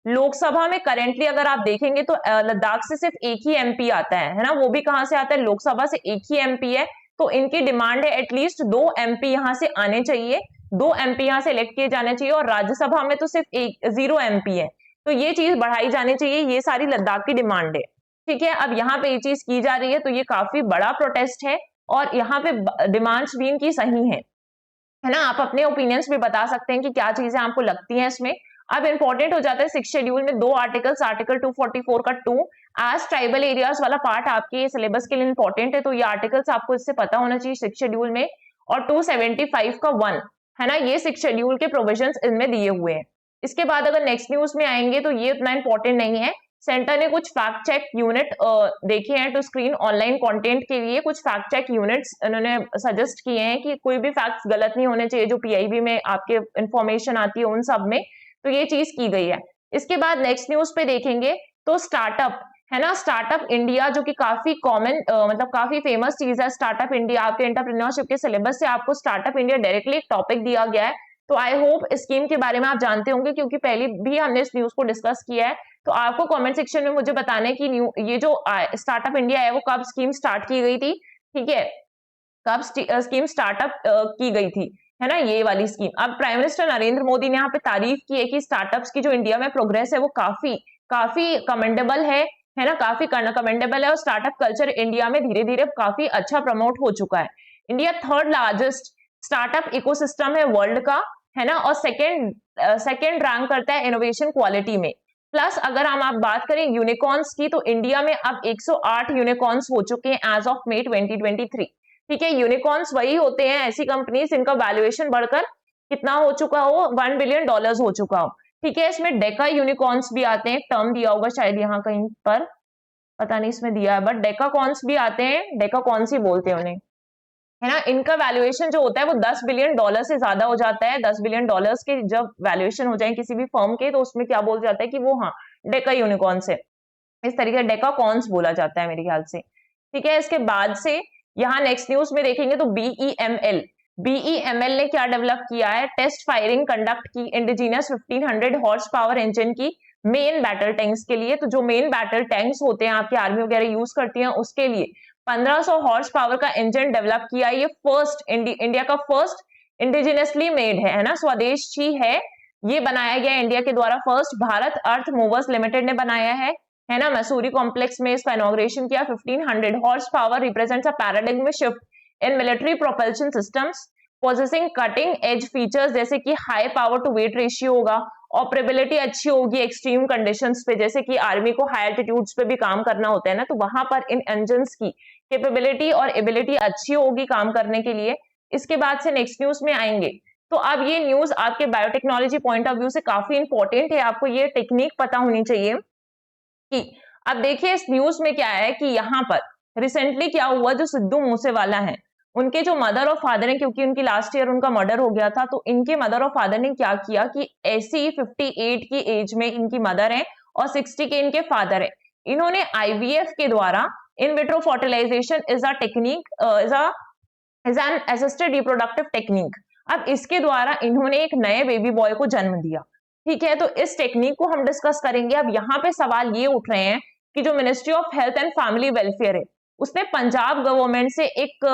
S1: लोकसभा में करेंटली अगर आप देखेंगे तो लद्दाख से सिर्फ एक ही MP आता है ना, वो भी कहां से आता है, लोकसभा से एक ही MP है। तो इनकी डिमांड है एटलीस्ट 2 MP यहाँ से आने चाहिए, 2 MP यहाँ से इलेक्ट किए जाने चाहिए, और राज्यसभा में तो सिर्फ 0 MP है, तो ये चीज बढ़ाई जानी चाहिए। ये सारी लद्दाख की डिमांड है, ठीक है। अब यहाँ पे ये चीज की जा रही है, तो ये काफी बड़ा प्रोटेस्ट है, और यहाँ पे डिमांड्स भी इनकी सही है ना। आप अपने ओपिनियंस भी बता सकते हैं कि क्या चीजें आपको लगती हैं इसमें। अब इंपॉर्टेंट हो जाता है 6th शेड्यूल में 2 आर्टिकल्स, आर्टिकल 244 का 2 एज ट्राइबल एरियाज वाला पार्ट आपके सिलेबस के लिए इंपॉर्टेंट है, तो ये आर्टिकल्स आपको इससे पता होना चाहिए 6th शेड्यूल में। और 275 का 1 है ना, ये 6th शेड्यूल के प्रोविजंस इनमें दिए हुए हैं। इसके बाद अगर नेक्स्ट न्यूज में आएंगे तो ये उतना इंपॉर्टेंट नहीं है। सेंटर ने कुछ फैक्ट चेक यूनिट देखे हैं टू स्क्रीन ऑनलाइन कंटेंट के लिए, कुछ फैक्ट चेक यूनिट्स इन्होंने सजेस्ट किए हैं कि कोई भी फैक्ट्स गलत नहीं होने चाहिए जो PIB में आपके इंफॉर्मेशन आती है उन सब में, तो ये चीज की गई है। इसके बाद नेक्स्ट न्यूज पे देखेंगे तो स्टार्टअप है ना, स्टार्टअप इंडिया जो कि काफी कॉमन मतलब काफी फेमस चीज है। स्टार्टअप इंडिया आपके एंटरप्रेन्योरशिप के सिलेबस से आपको स्टार्टअप इंडिया डायरेक्टली एक टॉपिक दिया गया है, तो आई होप स्कीम के बारे में आप जानते होंगे क्योंकि पहले भी हमने इस न्यूज को डिस्कस किया है। तो आपको कमेंट सेक्शन में मुझे बताना है कि ये जो स्टार्टअप इंडिया है वो कब स्कीम स्टार्ट की गई थी, ठीक है, कब स्कीम स्टार्टअप की गई थी, है ना, ये वाली स्कीम। अब प्राइम मिनिस्टर नरेंद्र मोदी ने यहाँ पे तारीफ की है कि स्टार्टअप्स की जो इंडिया में प्रोग्रेस है वो काफी काफी कमेंडेबल है ना, काफी कमेंडेबल है, और स्टार्टअप कल्चर इंडिया में धीरे धीरे काफी अच्छा प्रमोट हो चुका है। India 3rd largest startup ecosystem है वर्ल्ड का, है ना, और सेकेंड रैंक करता है इनोवेशन क्वालिटी में। प्लस अगर हम आप बात करें यूनिकॉर्न्स की, तो इंडिया में अब 108 यूनिकॉर्न्स हो चुके हैं एज ऑफ May 2023, ठीक है। यूनिकॉर्न्स वही होते हैं, ऐसी कंपनीज जिनका वैल्यूएशन बढ़कर कितना हो चुका हो, $1 बिलियन हो चुका हो, ठीक है। इसमें डेका यूनिकॉर्न्स भी आते हैं, टर्म दिया होगा शायद यहाँ कहीं पर, पता नहीं इसमें दिया है, बट डेकाकॉर्न्स भी आते हैं, डेकाकॉर्न्स ही बोलते हैं उन्हें, है ना। इनका वैल्यूएशन जो होता है वो $10 बिलियन से ज्यादा हो जाता है। $10 बिलियन के जब वैल्यूएशन हो जाए किसी भी फर्म के, तो उसमें क्या बोल जाता है कि वो हाँ डेका यूनिकॉर्न्स है, इस तरीके डेकाकॉर्न्स बोला जाता है मेरे ख्याल से, ठीक है। इसके बाद से यहाँ नेक्स्ट न्यूज में देखेंगे तो BEML ने क्या डेवलप किया है, टेस्ट फायरिंग कंडक्ट की इंडिजिनस 1500 हॉर्स पावर इंजन की मेन बैटल टैंक्स के लिए। तो जो मेन बैटल टैंक्स होते हैं आपकी आर्मी वगैरह यूज करती है, उसके लिए 1500 हॉर्स पावर का इंजन डेवलप किया। ये इंडिया का फर्स्ट इंडिजिनसली मेड है ना, स्वदेशी है, ये बनाया गया इंडिया के द्वारा फर्स्ट। भारत अर्थ मूवर्स लिमिटेड ने बनाया है, है ना, मसूरी कॉम्प्लेक्स में इसका इनॉग्रेशन किया। 1500 horse power represents a paradigm shift in military propulsion systems possessing cutting edge features, जैसे कि high power to weight ratio होगा, ऑपरेबिलिटी अच्छी होगी एक्सट्रीम कंडीशंस पे, जैसे कि आर्मी को हाई एल्टीट्यूड्स पे भी काम करना होता है ना, तो वहां पर इन इंजन्स की कैपेबिलिटी और एबिलिटी अच्छी होगी काम करने के लिए। इसके बाद से नेक्स्ट न्यूज में आएंगे। तो अब ये न्यूज आपके बायोटेक्नोलॉजी पॉइंट ऑफ व्यू से काफी इंपॉर्टेंट है, आपको ये टेक्निक पता होनी चाहिए कि अब देखिए इस न्यूज में क्या है कि यहाँ पर रिसेंटली क्या हुआ, जो सिद्धू मूसेवाला है उनके जो मदर और फादर है, क्योंकि उनकी लास्ट ईयर उनका मर्डर हो गया था, तो इनके मदर और फादर ने क्या किया कि ऐसी 58 की एज में इनकी मदर है और 60 के इनके फादर है, इन्होंने आईवीएफ के द्वारा in vitro fertilisation is a technique is an assisted reproductive technique. अब इसके द्वारा इन्होंने एक नए बेबी बॉय को जन्म दिया। ठीक है, तो इस टेक्निक को हम डिस्कस करेंगे। अब यहाँ पे सवाल ये उठ रहे हैं कि जो ministry of health and family welfare है उसने पंजाब गवर्नमेंट से एक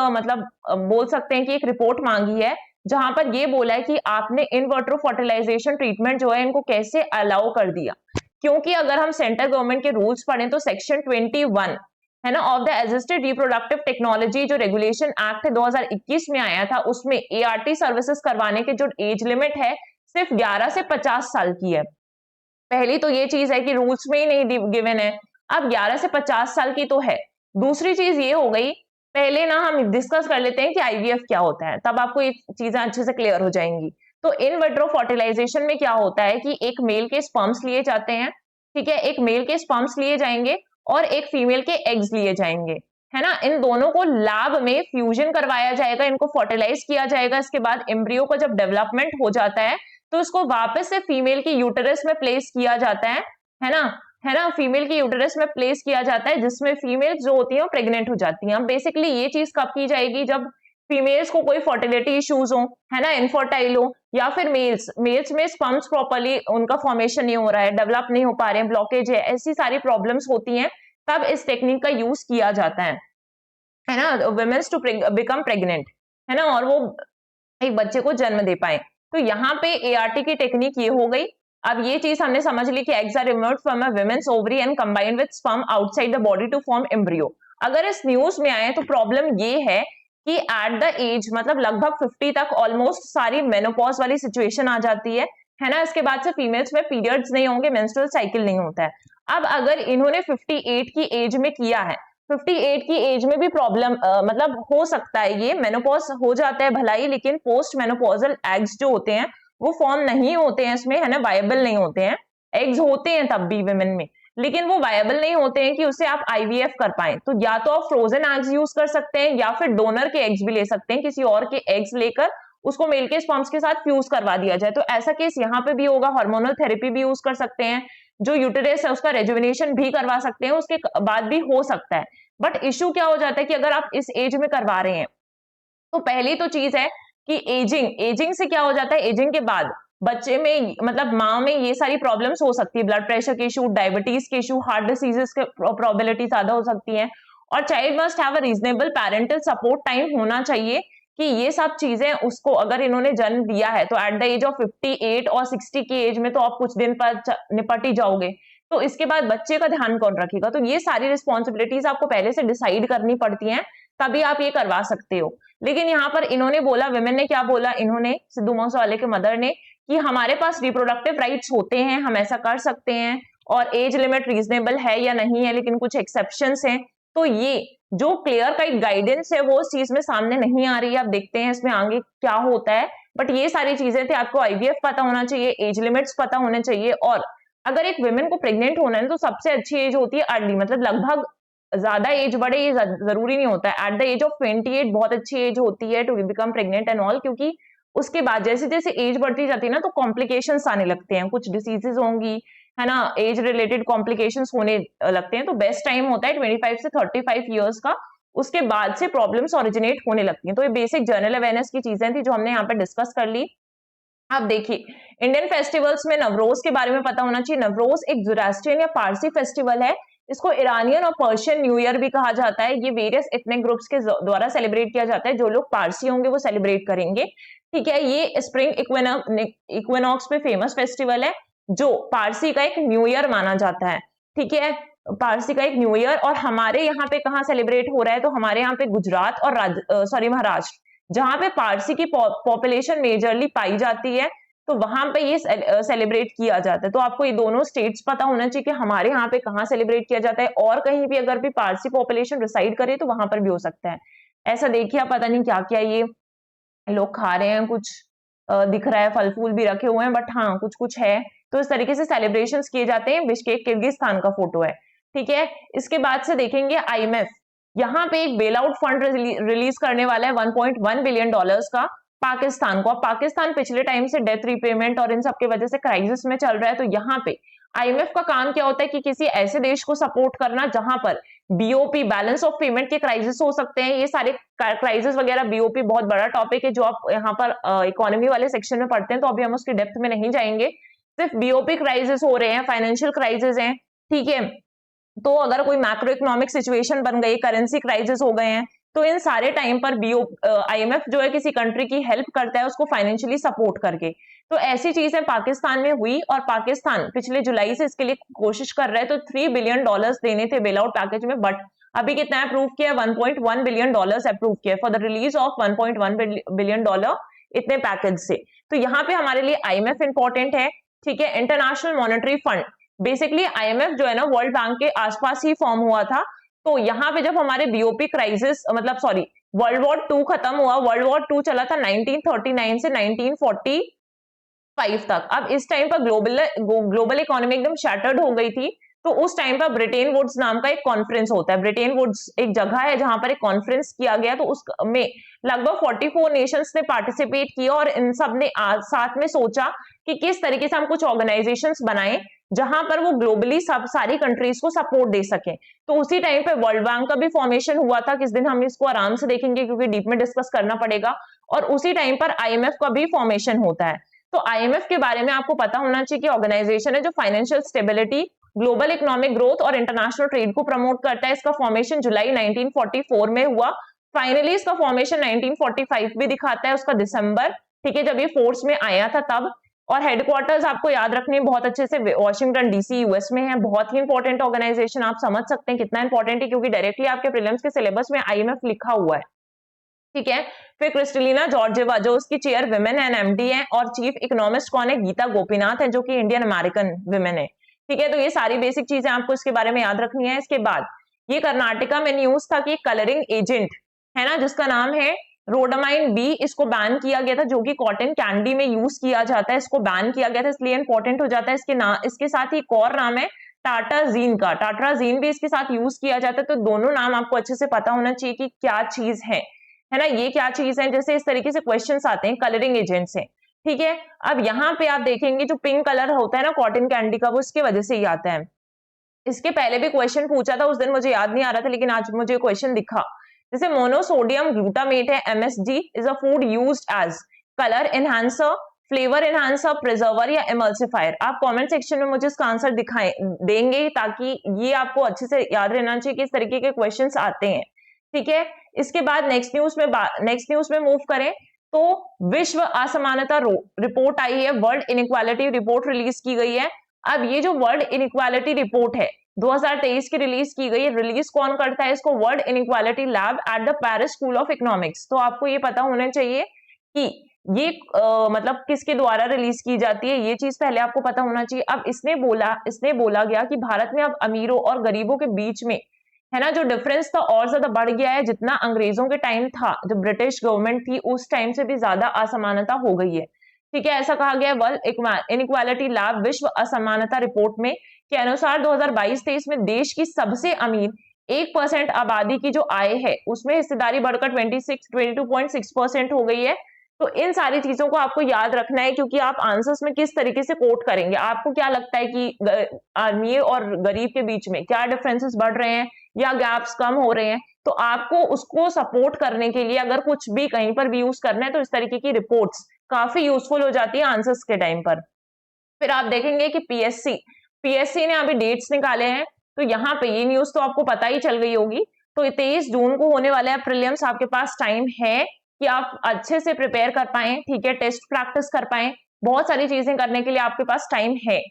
S1: बोल सकते हैं कि एक रिपोर्ट मांगी है, जहां पर ये बोला है कि आपने इन विट्रो फर्टिलाइजेशन ट्रीटमेंट जो है इनको कैसे अलाउ कर दिया। क्योंकि अगर हम सेंट्रल गवर्नमेंट के रूल्स पढ़ें तो सेक्शन 21 है ना of the assisted reproductive technology, जो रेगुलेशन एक्ट 2021 में आया था, उसमें एआरटी सर्विसेज करवाने के जो एज लिमिट है सिर्फ 11 से 50 साल की है। पहली तो ये चीज है कि रूल्स में ही नहीं गिवन है, अब 11 से 50 साल की तो है। दूसरी चीज ये हो गई, पहले ना हम डिस्कस कर लेते हैं कि आईवीएफ क्या होता है, तब आपको ये चीजें अच्छे से क्लियर हो जाएंगी। तो इन विट्रो फर्टिलाइजेशन में क्या होता है कि एक मेल के स्पर्म्स लिए जाते हैं, ठीक है, एक मेल के स्पर्म्स लिए जाएंगे और एक फीमेल के एग्स लिए जाएंगे, है ना, इन दोनों को लैब में फ्यूजन करवाया जाएगा, इनको फर्टिलाइज किया जाएगा। इसके बाद एम्ब्रियो का जब डेवलपमेंट हो जाता है तो इसको वापस से फीमेल की यूटेरस में प्लेस किया जाता है ना, फीमेल की यूटेरस में प्लेस किया जाता है, जिसमें फीमेल जो होती है वो प्रेग्नेंट हो जाती हैं। बेसिकली ये चीज कब की जाएगी, जब फीमेल्स को कोई फर्टिलिटी इश्यूज हो, है ना, इनफर्टाइल हो, या फिर मेल्स में स्पर्म्स प्रॉपर्ली उनका फॉर्मेशन नहीं हो रहा है, डेवलप नहीं हो पा रहे हैं, ब्लॉकेज है, ऐसी सारी प्रॉब्लम्स होती हैं, तब इस टेक्निक का यूज किया जाता है ना, वुमेन्स टू बिकम प्रेग्नेंट, है ना, और वो एक बच्चे को जन्म दे पाए। तो यहाँ पे एआरटी की टेक्निक ये हो गई। अब ये चीज हमने समझ ली कि eggs are removed from a woman's ovary and combined with sperm outside the body to form embryo. अगर इस न्यूज में आए तो प्रॉब्लम ये है कि एट द एज मतलब लगभग 50 तक ऑलमोस्ट सारी मेनोपॉज वाली सिचुएशन आ जाती है ना, इसके बाद से फीमेल्स में पीरियड्स नहीं होंगे, मेंस्ट्रुअल साइकिल नहीं होता है। अब अगर इन्होंने 58 की एज में किया है, 58 की एज में भी प्रॉब्लम मतलब हो सकता है, ये मेनोपॉज हो जाता है भलाई, लेकिन पोस्ट मेनोपॉजल एग्स जो होते हैं वो फॉर्म नहीं होते हैं इसमें, है ना, वायबल नहीं होते हैं। एग्स होते हैं तब भी वुमेन में, लेकिन वो वायबल नहीं होते हैं कि उसे आप आईवीएफ कर पाए। तो या तो आप फ्रोजन एग्स यूज कर सकते हैं या फिर डोनर के एग्स भी ले सकते हैं, किसी और के एग्स लेकर उसको मेल के स्पर्म्स के साथ फ्यूज करवा दिया जाए। तो ऐसा केस यहाँ पे भी होगा। हार्मोनल थेरेपी भी यूज कर सकते हैं, जो यूटेरस है उसका रेजुविनेशन भी करवा सकते हैं, उसके बाद भी हो सकता है। बट इश्यू क्या हो जाता है कि अगर आप इस एज में करवा रहे हैं तो पहली तो चीज है कि एजिंग से क्या हो जाता है, एजिंग के बाद बच्चे में मतलब माँ में ये सारी प्रॉब्लम्स हो सकती है, ब्लड प्रेशर के इशू, डायबिटीज के इशू, हार्ट डिसीजेस के प्रोबेबिलिटी ज्यादा हो सकती है। और child must have a reasonable parental support time होना चाहिए कि ये सब चीजें उसको अगर इन्होंने जन्म दिया है तो एट द एज ऑफ 58 और 60 की एज में तो आप कुछ दिन पर निपट ही जाओगे, तो इसके बाद बच्चे का ध्यान कौन रखेगा। तो ये सारी रिस्पॉन्सिबिलिटीज आपको पहले से डिसाइड करनी पड़ती हैं, तभी आप ये करवा सकते हो। लेकिन यहाँ पर इन्होंने बोला, विमेन ने क्या बोला, इन्होंने सिद्धू मूसेवाले के मदर ने, कि हमारे पास रिप्रोडक्टिव राइट्स होते हैं, हम ऐसा कर सकते हैं और एज लिमिट रीजनेबल है या नहीं है, लेकिन कुछ एक्सेप्शंस हैं। तो ये जो क्लियर कट गाइडेंस है वो उस चीज में सामने नहीं आ रही है। आप देखते हैं इसमें आगे क्या होता है, बट ये सारी चीजें थे। आपको आईवीएफ पता होना चाहिए, एज लिमिट्स पता होने चाहिए, और अगर एक वुमेन को प्रेग्नेंट होना है तो सबसे अच्छी एज होती है अर्ली, मतलब लगभग ज्यादा एज बढ़े ये जरूरी नहीं होता है। एट द एज ऑफ 28 बहुत अच्छी एज होती है to become pregnant and all, क्योंकि उसके बाद जैसे जैसे एज बढ़ती जाती है ना तो कॉम्प्लिकेशंस आने लगते हैं, कुछ डिसीजेज होंगी, है ना, एज रिलेटेड कॉम्प्लिकेशंस होने लगते हैं। तो बेस्ट टाइम होता है 25 से 35 ईयर्स का, उसके बाद से प्रॉब्लम्स ओरिजिनेट होने लगती हैं। तो ये बेसिक जनरल अवेयरनेस की चीजें थी जो हमने यहाँ पे डिस्कस कर ली। अब देखिए इंडियन फेस्टिवल्स में नवरोज के बारे में पता होना चाहिए। नवरोज एक ज़ोरास्ट्रियन या पारसी फेस्टिवल है, इसको ईरानियन और पर्शियन न्यू ईयर भी कहा जाता है। ये वेरियस एथनिक ग्रुप्स के द्वारा सेलिब्रेट किया जाता है, जो लोग पारसी होंगे वो सेलिब्रेट करेंगे, ठीक है। ये स्प्रिंग इक्विनॉक्स पे फेमस फेस्टिवल है जो पारसी का एक न्यू ईयर माना जाता है, ठीक है। पारसी का एक न्यू ईयर। और हमारे यहाँ पे कहाँ सेलिब्रेट हो रहा है, तो हमारे यहाँ पे गुजरात और महाराष्ट्र, जहाँ पे पारसी की पॉपुलेशन मेजरली पाई जाती है, तो वहां पे ये सेलिब्रेट किया जाता है। तो आपको ये दोनों स्टेट्स पता होना चाहिए कि हमारे यहाँ पे कहाँ सेलिब्रेट किया जाता है, और कहीं भी अगर भी पारसी पॉपुलेशन रिसाइड करे तो वहां पर भी हो सकता है। ऐसा देखिए, आप पता नहीं क्या क्या ये लोग खा रहे हैं, कुछ दिख रहा है, फल फूल भी रखे हुए हैं, बट हाँ कुछ कुछ है। तो इस तरीके से सेलिब्रेशंस किए जाते हैं। बिश्केक किर्गिस्तान का फोटो है, ठीक है। इसके बाद से देखेंगे IMF, यहाँ पे एक बेल आउट फंड रिलीज करने वाला है 1.1 बिलियन डॉलर्स का पाकिस्तान को। अब पाकिस्तान पिछले टाइम से डेथ रीपेमेंट और इन सब की वजह से क्राइसिस में चल रहा है। तो यहाँ पे IMF का काम क्या होता है कि किसी ऐसे देश को सपोर्ट करना जहां पर BOP, बैलेंस ऑफ पेमेंट के क्राइसिस हो सकते हैं। ये सारे क्राइसिस वगैरह, BOP बहुत बड़ा टॉपिक है जो आप यहाँ पर इकोनॉमी वाले सेक्शन में पढ़ते हैं, तो अभी हम उसकी डेप्थ में नहीं जाएंगे। सिर्फ BOP क्राइसिस हो रहे हैं, फाइनेंशियल क्राइसिस हैं, ठीक है। तो अगर कोई मैक्रो इकोनॉमिक सिचुएशन बन गई, करेंसी क्राइसिस हो गए हैं, तो इन सारे टाइम पर IMF जो है किसी कंट्री की हेल्प करता है उसको फाइनेंशियली सपोर्ट करके। तो ऐसी चीजें पाकिस्तान में हुई, और पाकिस्तान पिछले जुलाई से इसके लिए कोशिश कर रहा है। तो 3 बिलियन डॉलर्स देने थे बेल आउट पैकेज में, बट अभी कितना अप्रूव किया, 1.1 बिलियन डॉलर्स अप्रूव किया for the release of 1.1 billion dollar इतने पैकेज से। तो यहाँ पे हमारे लिए IMF इंपॉर्टेंट है, ठीक है। International monetary fund, basically IMF जो है ना वर्ल्ड बैंक के आसपास ही फॉर्म हुआ था। तो यहाँ पे जब हमारे BOP क्राइसिस, मतलब सॉरी, वर्ल्ड वॉर 2 खत्म हुआ, वर्ल्ड वॉर 2 चला था 1939 से 1945 तक। अब इस टाइम पर ग्लोबल इकोनॉमी एकदम शैटर्ड हो गई थी। तो उस टाइम पर ब्रिटेन वुड्स नाम का एक कॉन्फ्रेंस होता है। ब्रिटेन वुड्स एक जगह है जहां पर एक कॉन्फ्रेंस किया गया, तो उसमें लगभग 44 नेशंस ने पार्टिसिपेट किया, और इन सब ने साथ में सोचा कि किस तरीके से हम कुछ ऑर्गेनाइजेशंस बनाएं जहां पर वो ग्लोबली सारी कंट्रीज को सपोर्ट दे सके। तो उसी टाइम पे वर्ल्ड बैंक का भी फॉर्मेशन हुआ था। किस दिन हम इसको आराम से देखेंगे क्योंकि डीप में डिस्कस करना पड़ेगा। और उसी टाइम पर IMF का भी फॉर्मेशन होता है। तो IMF के बारे में आपको पता होना चाहिए कि ऑर्गेनाइजेशन है जो financial stability, global economic growth और इंटरनेशनल ट्रेड को प्रमोट करता है। इसका फॉर्मेशन जुलाई 1944 में हुआ। फाइनली इसका फॉर्मेशन 1945 भी दिखाता है, उसका दिसंबर, ठीक है, जब ये फोर्स में आया था तब। और हेडक्वार्टर्स आपको याद रखने बहुत अच्छे से वॉशिंगटन DC US में है। बहुत ही इंपॉर्टेंट ऑर्गेनाइजेशन, आप समझ सकते हैं कितना इंपॉर्टेंट है, क्योंकि डायरेक्टली आपके प्रीलिम्स के सिलेबस में IMF लिखा हुआ है, ठीक है। फिर क्रिस्टलिना जॉर्जेवा जो उसकी चेयर विमेन एंड MD है, और चीफ इकोनॉमिस्ट कौन है, गीता गोपीनाथ है, जो कि इंडियन अमेरिकन विमेन है, ठीक है। तो ये सारी बेसिक चीजें आपको इसके बारे में याद रखनी है। इसके बाद ये कर्नाटका में न्यूज था कि कलरिंग एजेंट है ना, जिसका नाम है रोडामाइन B, इसको बैन किया गया था, जो कि कॉटन कैंडी में यूज किया जाता है। इसको बैन किया गया था, इसलिए इंपॉर्टेंट हो जाता है। इसके साथ ही एक और नाम है टाटाजीन का, टाटाजीन भी इसके साथ यूज किया जाता है। तो दोनों नाम आपको अच्छे से पता होना चाहिए कि क्या चीज है ना, ये क्या चीज है। जैसे इस तरीके से क्वेश्चंस आते हैं कलरिंग एजेंट से, ठीक है। अब यहाँ पे आप देखेंगे जो पिंक कलर होता है ना कॉटन कैंडी का, वो इसके वजह से ही आता है। इसके पहले भी क्वेश्चन पूछा था, उस दिन मुझे याद नहीं आ रहा था, लेकिन आज मुझे क्वेश्चन दिखा। जैसे मोनोसोडियम ग्लूटामेट है, MSG, is a food used as colour enhancer, flavour enhancer, preserver या इमल्सिफायर। आप कमेंट सेक्शन में मुझे इसका आंसर दिखाएं देंगे, ताकि ये आपको अच्छे से याद रहना चाहिए कि इस तरीके के क्वेश्चंस आते हैं, ठीक है। इसके बाद नेक्स्ट न्यूज में मूव करें तो विश्व असमानता रिपोर्ट आई है, वर्ल्ड इनइक्वालिटी रिपोर्ट रिलीज की गई है। अब ये जो वर्ल्ड इनइक्वालिटी रिपोर्ट है 2023 की रिलीज की गई है, रिलीज कौन करता है इसको, world inequality lab at the Paris school of economics. तो आपको ये पता होना चाहिए कि ये मतलब किसके द्वारा रिलीज की जाती है, ये चीज पहले आपको पता होना चाहिए। अब इसने बोला गया कि भारत में अब अमीरों और गरीबों के बीच में है ना जो डिफरेंस था और ज्यादा बढ़ गया है, जितना अंग्रेजों के टाइम था, जब ब्रिटिश गवर्नमेंट थी, उस टाइम से भी ज्यादा असमानता हो गई है, ठीक है। ऐसा कहा गया है वर्ल्ड इनइक्वालिटी लैब विश्व असमानता रिपोर्ट में के अनुसार 2022-23 में देश की सबसे अमीर 1% आबादी की जो आय है उसमें हिस्सेदारी बढ़कर 22.6% हो गई है। तो इन सारी चीजों को आपको याद रखना है, क्योंकि आप आंसर्स में किस तरीके से कोट करेंगे। आपको क्या लगता है कि अमीर और गरीब के बीच में क्या डिफरेंसेस बढ़ रहे हैं या गैप्स कम हो रहे हैं, तो आपको उसको सपोर्ट करने के लिए अगर कुछ भी कहीं पर भी यूज करना है तो इस तरीके की रिपोर्ट्स काफी यूजफुल हो जाती है आंसर्स के टाइम पर। फिर आप देखेंगे कि पीएससी ने अभी डेट्स निकाले हैं, तो यहाँ पे ये न्यूज तो आपको पता ही चल गई होगी। तो 23 जून को होने वाला है प्रीलिम्स, आपके पास टाइम है कि आप अच्छे से प्रिपेयर कर पाए, ठीक है, टेस्ट प्रैक्टिस कर पाए, बहुत सारी चीजें करने के लिए आपके पास टाइम है।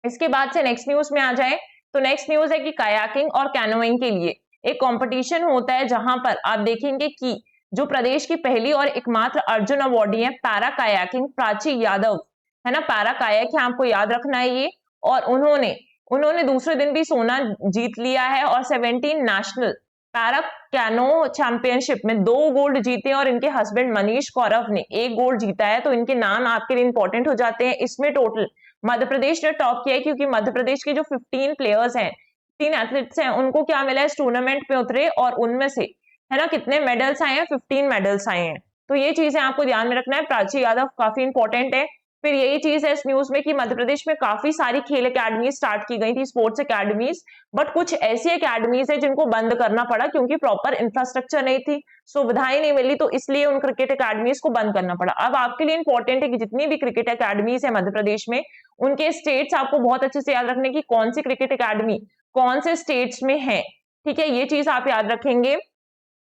S1: इसके बाद से नेक्स्ट न्यूज में आ जाए तो नेक्स्ट न्यूज है कि कायाकिंग और कैनोइंग के लिए एक कंपटीशन होता है, जहां पर आप देखेंगे कि जो प्रदेश की पहली और एकमात्र अर्जुन अवार्डी है पैरा कायाकिंग प्राची यादव, है ना, पैरा कायाक है, आपको याद रखना है ये। और उन्होंने दूसरे दिन भी सोना जीत लिया है और 17 नेशनल पैरा कैनो चैंपियनशिप में 2 गोल्ड जीते और इनके हस्बैंड मनीष कौरव ने 1 गोल्ड जीता है। तो इनके नाम आपके लिए इंपॉर्टेंट हो जाते हैं। इसमें टोटल मध्य प्रदेश ने टॉप किया है, क्योंकि मध्य प्रदेश के जो 15 प्लेयर्स हैं, 15 एथलीट्स हैं, उनको क्या मिला है, इस टूर्नामेंट में उतरे और उनमें से, है ना, कितने मेडल्स आए हैं, 15 मेडल्स आए हैं। तो ये चीजें आपको ध्यान में रखना है। प्राची यादव काफी इंपॉर्टेंट है। फिर यही चीज है इस न्यूज में कि मध्य प्रदेश में काफी सारी खेल अकेडमी स्टार्ट की गई थी, स्पोर्ट्स अकेडमीज, बट कुछ ऐसी अकेडमीज है जिनको बंद करना पड़ा क्योंकि प्रॉपर इंफ्रास्ट्रक्चर नहीं थी, सुविधाएं नहीं मिली, तो इसलिए उन क्रिकेट अकेडमीज को बंद करना पड़ा। अब आपके लिए इंपॉर्टेंट है कि जितनी भी क्रिकेट अकेडमीज है मध्य प्रदेश में, उनके स्टेट्स आपको बहुत अच्छे से याद रखने की कौन सी क्रिकेट अकेडमी कौन से स्टेट्स में है, ठीक है, ये चीज आप याद रखेंगे,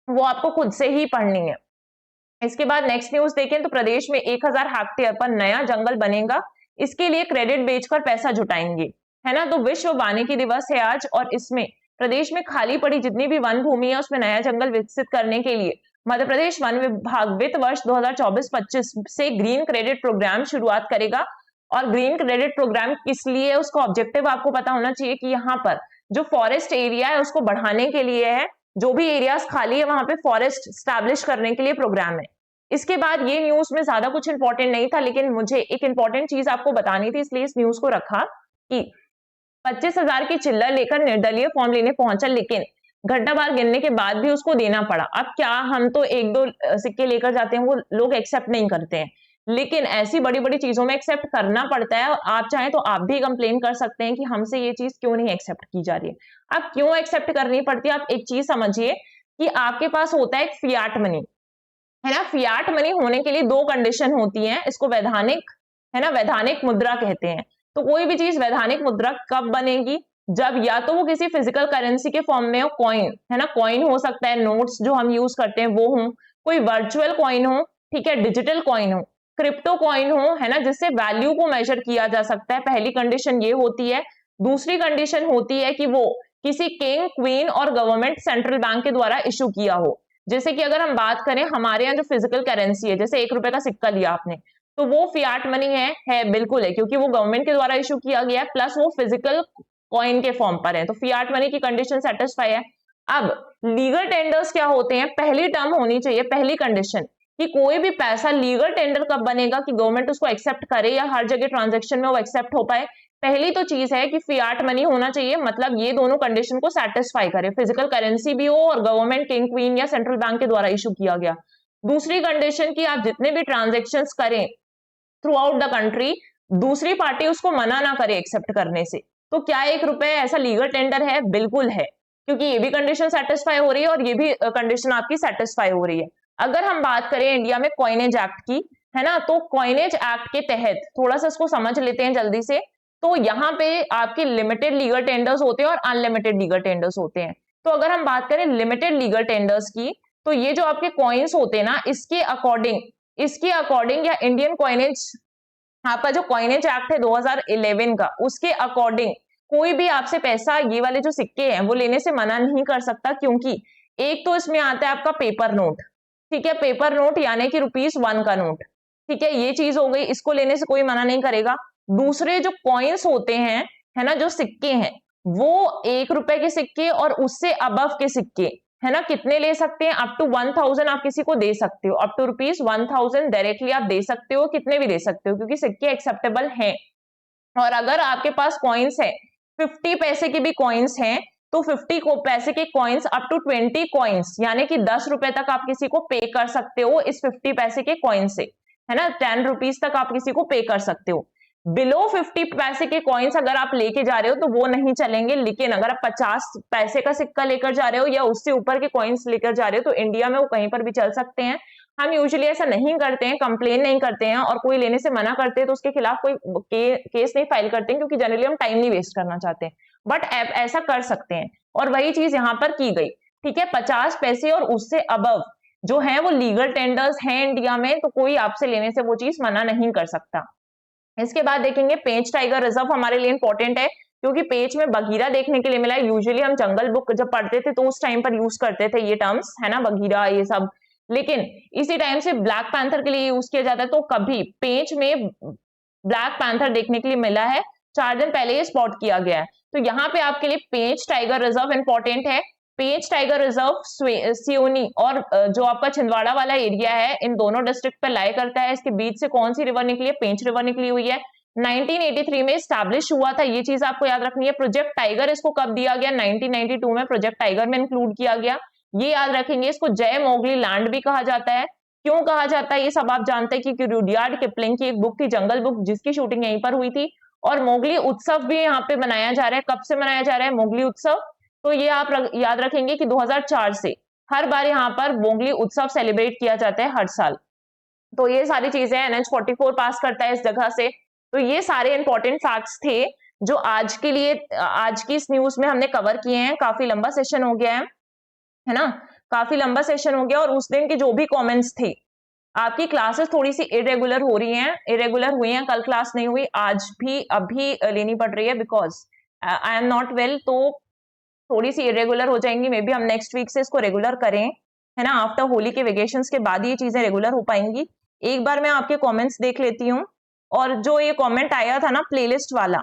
S1: वो आपको खुद से ही पढ़नी है। इसके बाद नेक्स्ट न्यूज देखें तो प्रदेश में 1000 हेक्टेयर पर नया जंगल बनेगा, इसके लिए क्रेडिट बेचकर पैसा जुटाएंगे, है ना। तो विश्व वानिकी दिवस है आज, और इसमें प्रदेश में खाली पड़ी जितनी भी वन भूमि है उसमें नया जंगल विकसित करने के लिए मध्य प्रदेश वन विभाग वित्त वर्ष 2024-25 से ग्रीन क्रेडिट प्रोग्राम शुरुआत करेगा। और ग्रीन क्रेडिट प्रोग्राम किस लिए है, उसका ऑब्जेक्टिव आपको पता होना चाहिए कि यहाँ पर जो फॉरेस्ट एरिया है उसको बढ़ाने के लिए है, जो भी एरियाज खाली है वहां पे फॉरेस्ट स्टैब्लिश करने के लिए प्रोग्राम है। इसके बाद ये न्यूज में ज्यादा कुछ इंपॉर्टेंट नहीं था, लेकिन मुझे एक इंपॉर्टेंट चीज आपको बतानी थी, इसलिए इस न्यूज को रखा कि 25,000 की चिल्लर लेकर निर्दलीय फॉर्म लेने पहुंचा, लेकिन घंटा बार गिनने के बाद भी उसको देना पड़ा। अब क्या, हम तो 1-2 सिक्के लेकर जाते हैं, वो लोग एक्सेप्ट नहीं करते हैं, लेकिन ऐसी बड़ी बड़ी चीजों में एक्सेप्ट करना पड़ता है। और आप चाहें तो आप भी कंप्लेन कर सकते हैं कि हमसे ये चीज क्यों नहीं एक्सेप्ट की जा रही है। अब क्यों एक्सेप्ट करनी पड़ती है, आप एक चीज समझिए कि आपके पास होता है एक फियाट मनी, है ना। फियाट मनी होने के लिए 2 कंडीशन होती हैं, इसको वैधानिक, है ना, वैधानिक मुद्रा कहते हैं। तो कोई भी चीज वैधानिक मुद्रा कब बनेगी, जब या तो वो किसी फिजिकल करेंसी के फॉर्म में हो, कॉइन, है ना, कॉइन हो सकता है, नोट्स जो हम यूज करते हैं वो हो, कोई वर्चुअल कॉइन हो, ठीक है, डिजिटल कॉइन हो, क्रिप्टो कॉइन हो, है ना, जिससे वैल्यू को मेजर किया जा सकता है। पहली कंडीशन ये होती है। दूसरी कंडीशन होती है कि वो किसी किंग, क्वीन और गवर्नमेंट सेंट्रल बैंक के द्वारा इशू किया हो। जैसे कि अगर हम बात करें हमारे यहाँ जो फिजिकल करेंसी है, जैसे 1 रुपए का सिक्का लिया आपने, तो वो फियाट मनी है बिल्कुल है, क्योंकि वो गवर्नमेंट के द्वारा इशू किया गया है, प्लस वो फिजिकल कॉइन के फॉर्म पर है, तो फियाट मनी की कंडीशन सेटिस्फाई है। अब लीगल टेंडर्स क्या होते हैं, पहली टर्म होनी चाहिए, पहली कंडीशन कि कोई भी पैसा लीगल टेंडर कब बनेगा कि गवर्नमेंट उसको एक्सेप्ट करे या हर जगह ट्रांजैक्शन में वो एक्सेप्ट हो पाए। पहली तो चीज है कि फियाट मनी होना चाहिए, मतलब ये दोनों कंडीशन को सेटिस्फाई करे, फिजिकल करेंसी भी हो और गवर्नमेंट, किंग, क्वीन या सेंट्रल बैंक के द्वारा इशू किया गया। दूसरी कंडीशन कि आप जितने भी ट्रांजेक्शन्स करें थ्रू आउट द कंट्री, दूसरी पार्टी उसको मना ना करे एक्सेप्ट करने से। तो क्या 1 रुपए ऐसा लीगल टेंडर है? बिल्कुल है, क्योंकि ये भी कंडीशन सेटिस्फाई हो रही है और ये भी कंडीशन आपकी सेटिस्फाई हो रही है। अगर हम बात करें इंडिया में कॉइनेज एक्ट की, है ना, तो कॉइनेज एक्ट के तहत थोड़ा सा इसको समझ लेते हैं जल्दी से। तो यहाँ पे आपके लिमिटेड लीगल टेंडर्स होते हैं और अनलिमिटेड लीगल टेंडर्स होते हैं। तो अगर हम बात करें लिमिटेड लीगल टेंडर्स की, तो ये जो आपके कॉइन्स होते हैं ना, इसके अकॉर्डिंग या इंडियन कॉइनेज, आपका जो कॉइनेज एक्ट है 2011 का, उसके अकॉर्डिंग कोई भी आपसे पैसा, ये वाले जो सिक्के हैं, वो लेने से मना नहीं कर सकता, क्योंकि एक तो इसमें आता है आपका पेपर नोट, ठीक है, पेपर नोट यानी कि ₹1 का नोट, ठीक है, ये चीज हो गई, इसको लेने से कोई मना नहीं करेगा। दूसरे जो कॉइन्स होते हैं, है ना, जो सिक्के हैं, वो 1 रुपए के सिक्के और उससे अबव के सिक्के, है ना, कितने ले सकते हैं, अप टू 1000 आप किसी को दे सकते हो, अप टू ₹1000 डायरेक्टली आप दे सकते हो, कितने भी दे सकते हो, क्योंकि सिक्के एक्सेप्टेबल हैं। और अगर आपके पास कॉइन्स है, 50 पैसे की भी कॉइन्स हैं, तो 50 पैसे के कॉइन्स अप टू 20 कॉइन्स, यानी कि 10 रुपए तक आप किसी को पे कर सकते हो इस 50 पैसे के कॉइन से, है ना, 10 रुपीज तक आप किसी को पे कर सकते हो। बिलो 50 पैसे के कॉइन्स अगर आप लेके जा रहे हो तो वो नहीं चलेंगे, लेकिन अगर आप 50 पैसे का सिक्का लेकर जा रहे हो या उससे ऊपर के कॉइन्स लेकर जा रहे हो तो इंडिया में वो कहीं पर भी चल सकते हैं। हम यूजुअली ऐसा नहीं करते हैं, कंप्लेन नहीं करते हैं, और कोई लेने से मना करते हैं तो उसके खिलाफ कोई केस नहीं फाइल करते हैं, क्योंकि जनरली हम टाइम नहीं वेस्ट करना चाहते हैं, बट ऐसा कर सकते हैं। और वही चीज यहाँ पर की गई, ठीक है, 50 पैसे और उससे अबव जो है वो लीगल टेंडर्स हैं इंडिया में, तो कोई आपसे लेने से वो चीज मना नहीं कर सकता। इसके बाद देखेंगे पेंच टाइगर रिजर्व हमारे लिए इंपॉर्टेंट है, क्योंकि पेज में बगीरा देखने के लिए मिला है। यूजुअली हम जंगल बुक जब पढ़ते थे तो उस टाइम पर यूज करते थे ये टर्म्स, है ना, बगीरा ये सब, लेकिन इसी टाइम से ब्लैक पैंथर के लिए यूज किया जाता है। तो कभी पेज में ब्लैक पैंथर देखने के लिए मिला है, 4 दिन पहले ये स्पॉट किया गया है। तो यहाँ पे आपके लिए पेंच टाइगर रिजर्व इंपॉर्टेंट है। पेंच टाइगर रिजर्व सियोनी और जो आपका छिंदवाड़ा वाला एरिया है, इन दोनों डिस्ट्रिक्ट पे लाई करता है। इसके बीच से कौन सी रिवर निकली है? पेंच रिवर निकली हुई है। 1983 में स्टैब्लिश हुआ था, ये चीज आपको याद रखनी है। प्रोजेक्ट टाइगर इसको कब दिया गया? 1992 में प्रोजेक्ट टाइगर में इंक्लूड किया गया, ये याद रखेंगे। इसको जय मोगली लैंड भी कहा जाता है। क्यों कहा जाता है ये सब आप जानते हैं, क्योंकि रुडयार्ड किपलिंग की एक बुक थी जंगल बुक, जिसकी शूटिंग यहीं पर हुई थी। और मोगली उत्सव भी यहाँ पे मनाया जा रहा है। कब से मनाया जा रहा है मोगली उत्सव? तो ये आप याद रखेंगे कि 2004 से हर बार यहाँ पर मोगली उत्सव सेलिब्रेट किया जाता है हर साल। तो ये सारी चीजें NH44 पास करता है इस जगह से। तो ये सारे इंपॉर्टेंट फैक्ट्स थे जो आज के लिए, आज की इस न्यूज में हमने कवर किए हैं। काफी लंबा सेशन हो गया है ना, काफी लंबा सेशन हो गया। और उस दिन के जो भी कमेंट्स थे, आपकी क्लासेस थोड़ी सी इरेगुलर हो रही हैं, इरेगुलर हुई हैं, कल क्लास नहीं हुई, आज भी अभी लेनी पड़ रही है because I am not well, तो थोड़ी सी इरेगुलर हो जाएंगी। मे बी हम नेक्स्ट वीक से इसको रेगुलर करें, है ना। आफ्टर होली के वेकेशंस के बाद ये चीजें रेगुलर हो पाएंगी। एक बार मैं आपके कमेंट्स देख लेती हूँ। और जो ये कमेंट आया था ना प्लेलिस्ट वाला,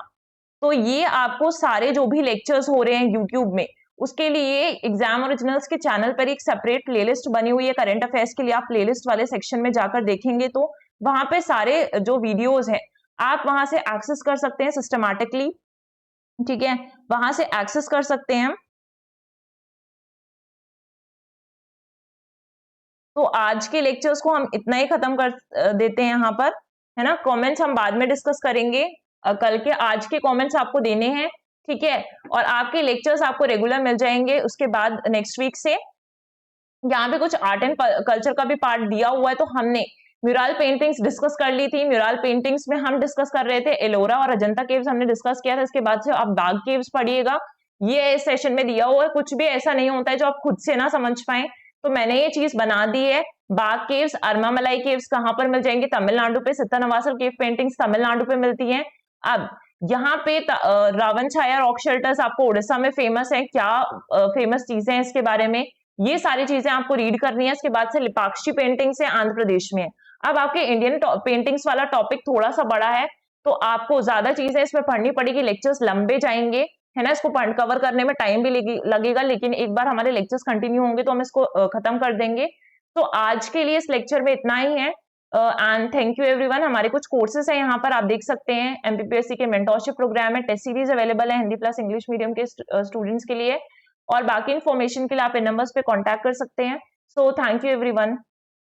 S1: तो ये आपको सारे जो भी लेक्चर्स हो रहे हैं यूट्यूब में, उसके लिए एग्जाम ओरिजिनल्स के चैनल पर एक सेपरेट प्लेलिस्ट बनी हुई है करंट अफेयर्स के लिए। आप प्लेलिस्ट वाले सेक्शन में जाकर देखेंगे तो वहां पे सारे जो वीडियोस हैं आप वहां से एक्सेस कर सकते हैं सिस्टमैटिकली, ठीक है, वहां से एक्सेस कर सकते हैं। तो आज के लेक्चर्स को हम इतना ही खत्म कर देते हैं यहाँ पर, है ना। कमेंट्स हम बाद में डिस्कस करेंगे कल के। आज के कमेंट्स आपको देने हैं, ठीक है। और आपके लेक्चर्स आपको रेगुलर मिल जाएंगे उसके बाद नेक्स्ट वीक से। यहाँ पे कुछ आर्ट एंड कल्चर का भी पार्ट दिया हुआ है। तो हमने म्यूरल पेंटिंग्स डिस्कस कर ली थी। म्यूरल पेंटिंग्स में हम डिस्कस कर रहे थे एलोरा और अजंता केव्स हमने डिस्कस किया था। इसके बाद से आप बाग केव्स पढ़िएगा, ये इस सेशन में दिया हुआ है। कुछ भी ऐसा नहीं होता है जो आप खुद से ना समझ पाए, तो मैंने ये चीज बना दी है। बाग केव्स, अरमामलाई केव्स कहाँ पर मिल जाएंगे? तमिलनाडु पे। सित्तानवासर केव पेंटिंग्स तमिलनाडु पे मिलती हैं। अब यहाँ पे रावण छाया रॉक शेल्टर्स आपको उड़ीसा में फेमस है। क्या फेमस चीजें हैं इसके बारे में, ये सारी चीजें आपको रीड करनी है। इसके बाद से लिपाक्षी पेंटिंग्स है, आंध्र प्रदेश में। अब आपके इंडियन पेंटिंग्स वाला टॉपिक थोड़ा सा बड़ा है, तो आपको ज्यादा चीजें इसमें पढ़नी पड़ेगी, लेक्चर्स लंबे जाएंगे, है ना। इसको कवर करने में टाइम भी लगेगा, लेकिन एक बार हमारे लेक्चर्स कंटिन्यू होंगे तो हम इसको खत्म कर देंगे। तो आज के लिए इस लेक्चर में इतना ही है। And thank you everyone. हमारे कुछ कोर्सेज है यहाँ पर, आप देख सकते हैं। MPPSC के मेंटोरशिप प्रोग्राम है, टेस्ट सीरीज अवेलेबल है हिंदी प्लस इंग्लिश मीडियम के स्टूडेंट्स के लिए। और बाकी इन्फॉर्मेशन के लिए आप इन नंबर्स पे कांटेक्ट कर सकते हैं। So thank you everyone.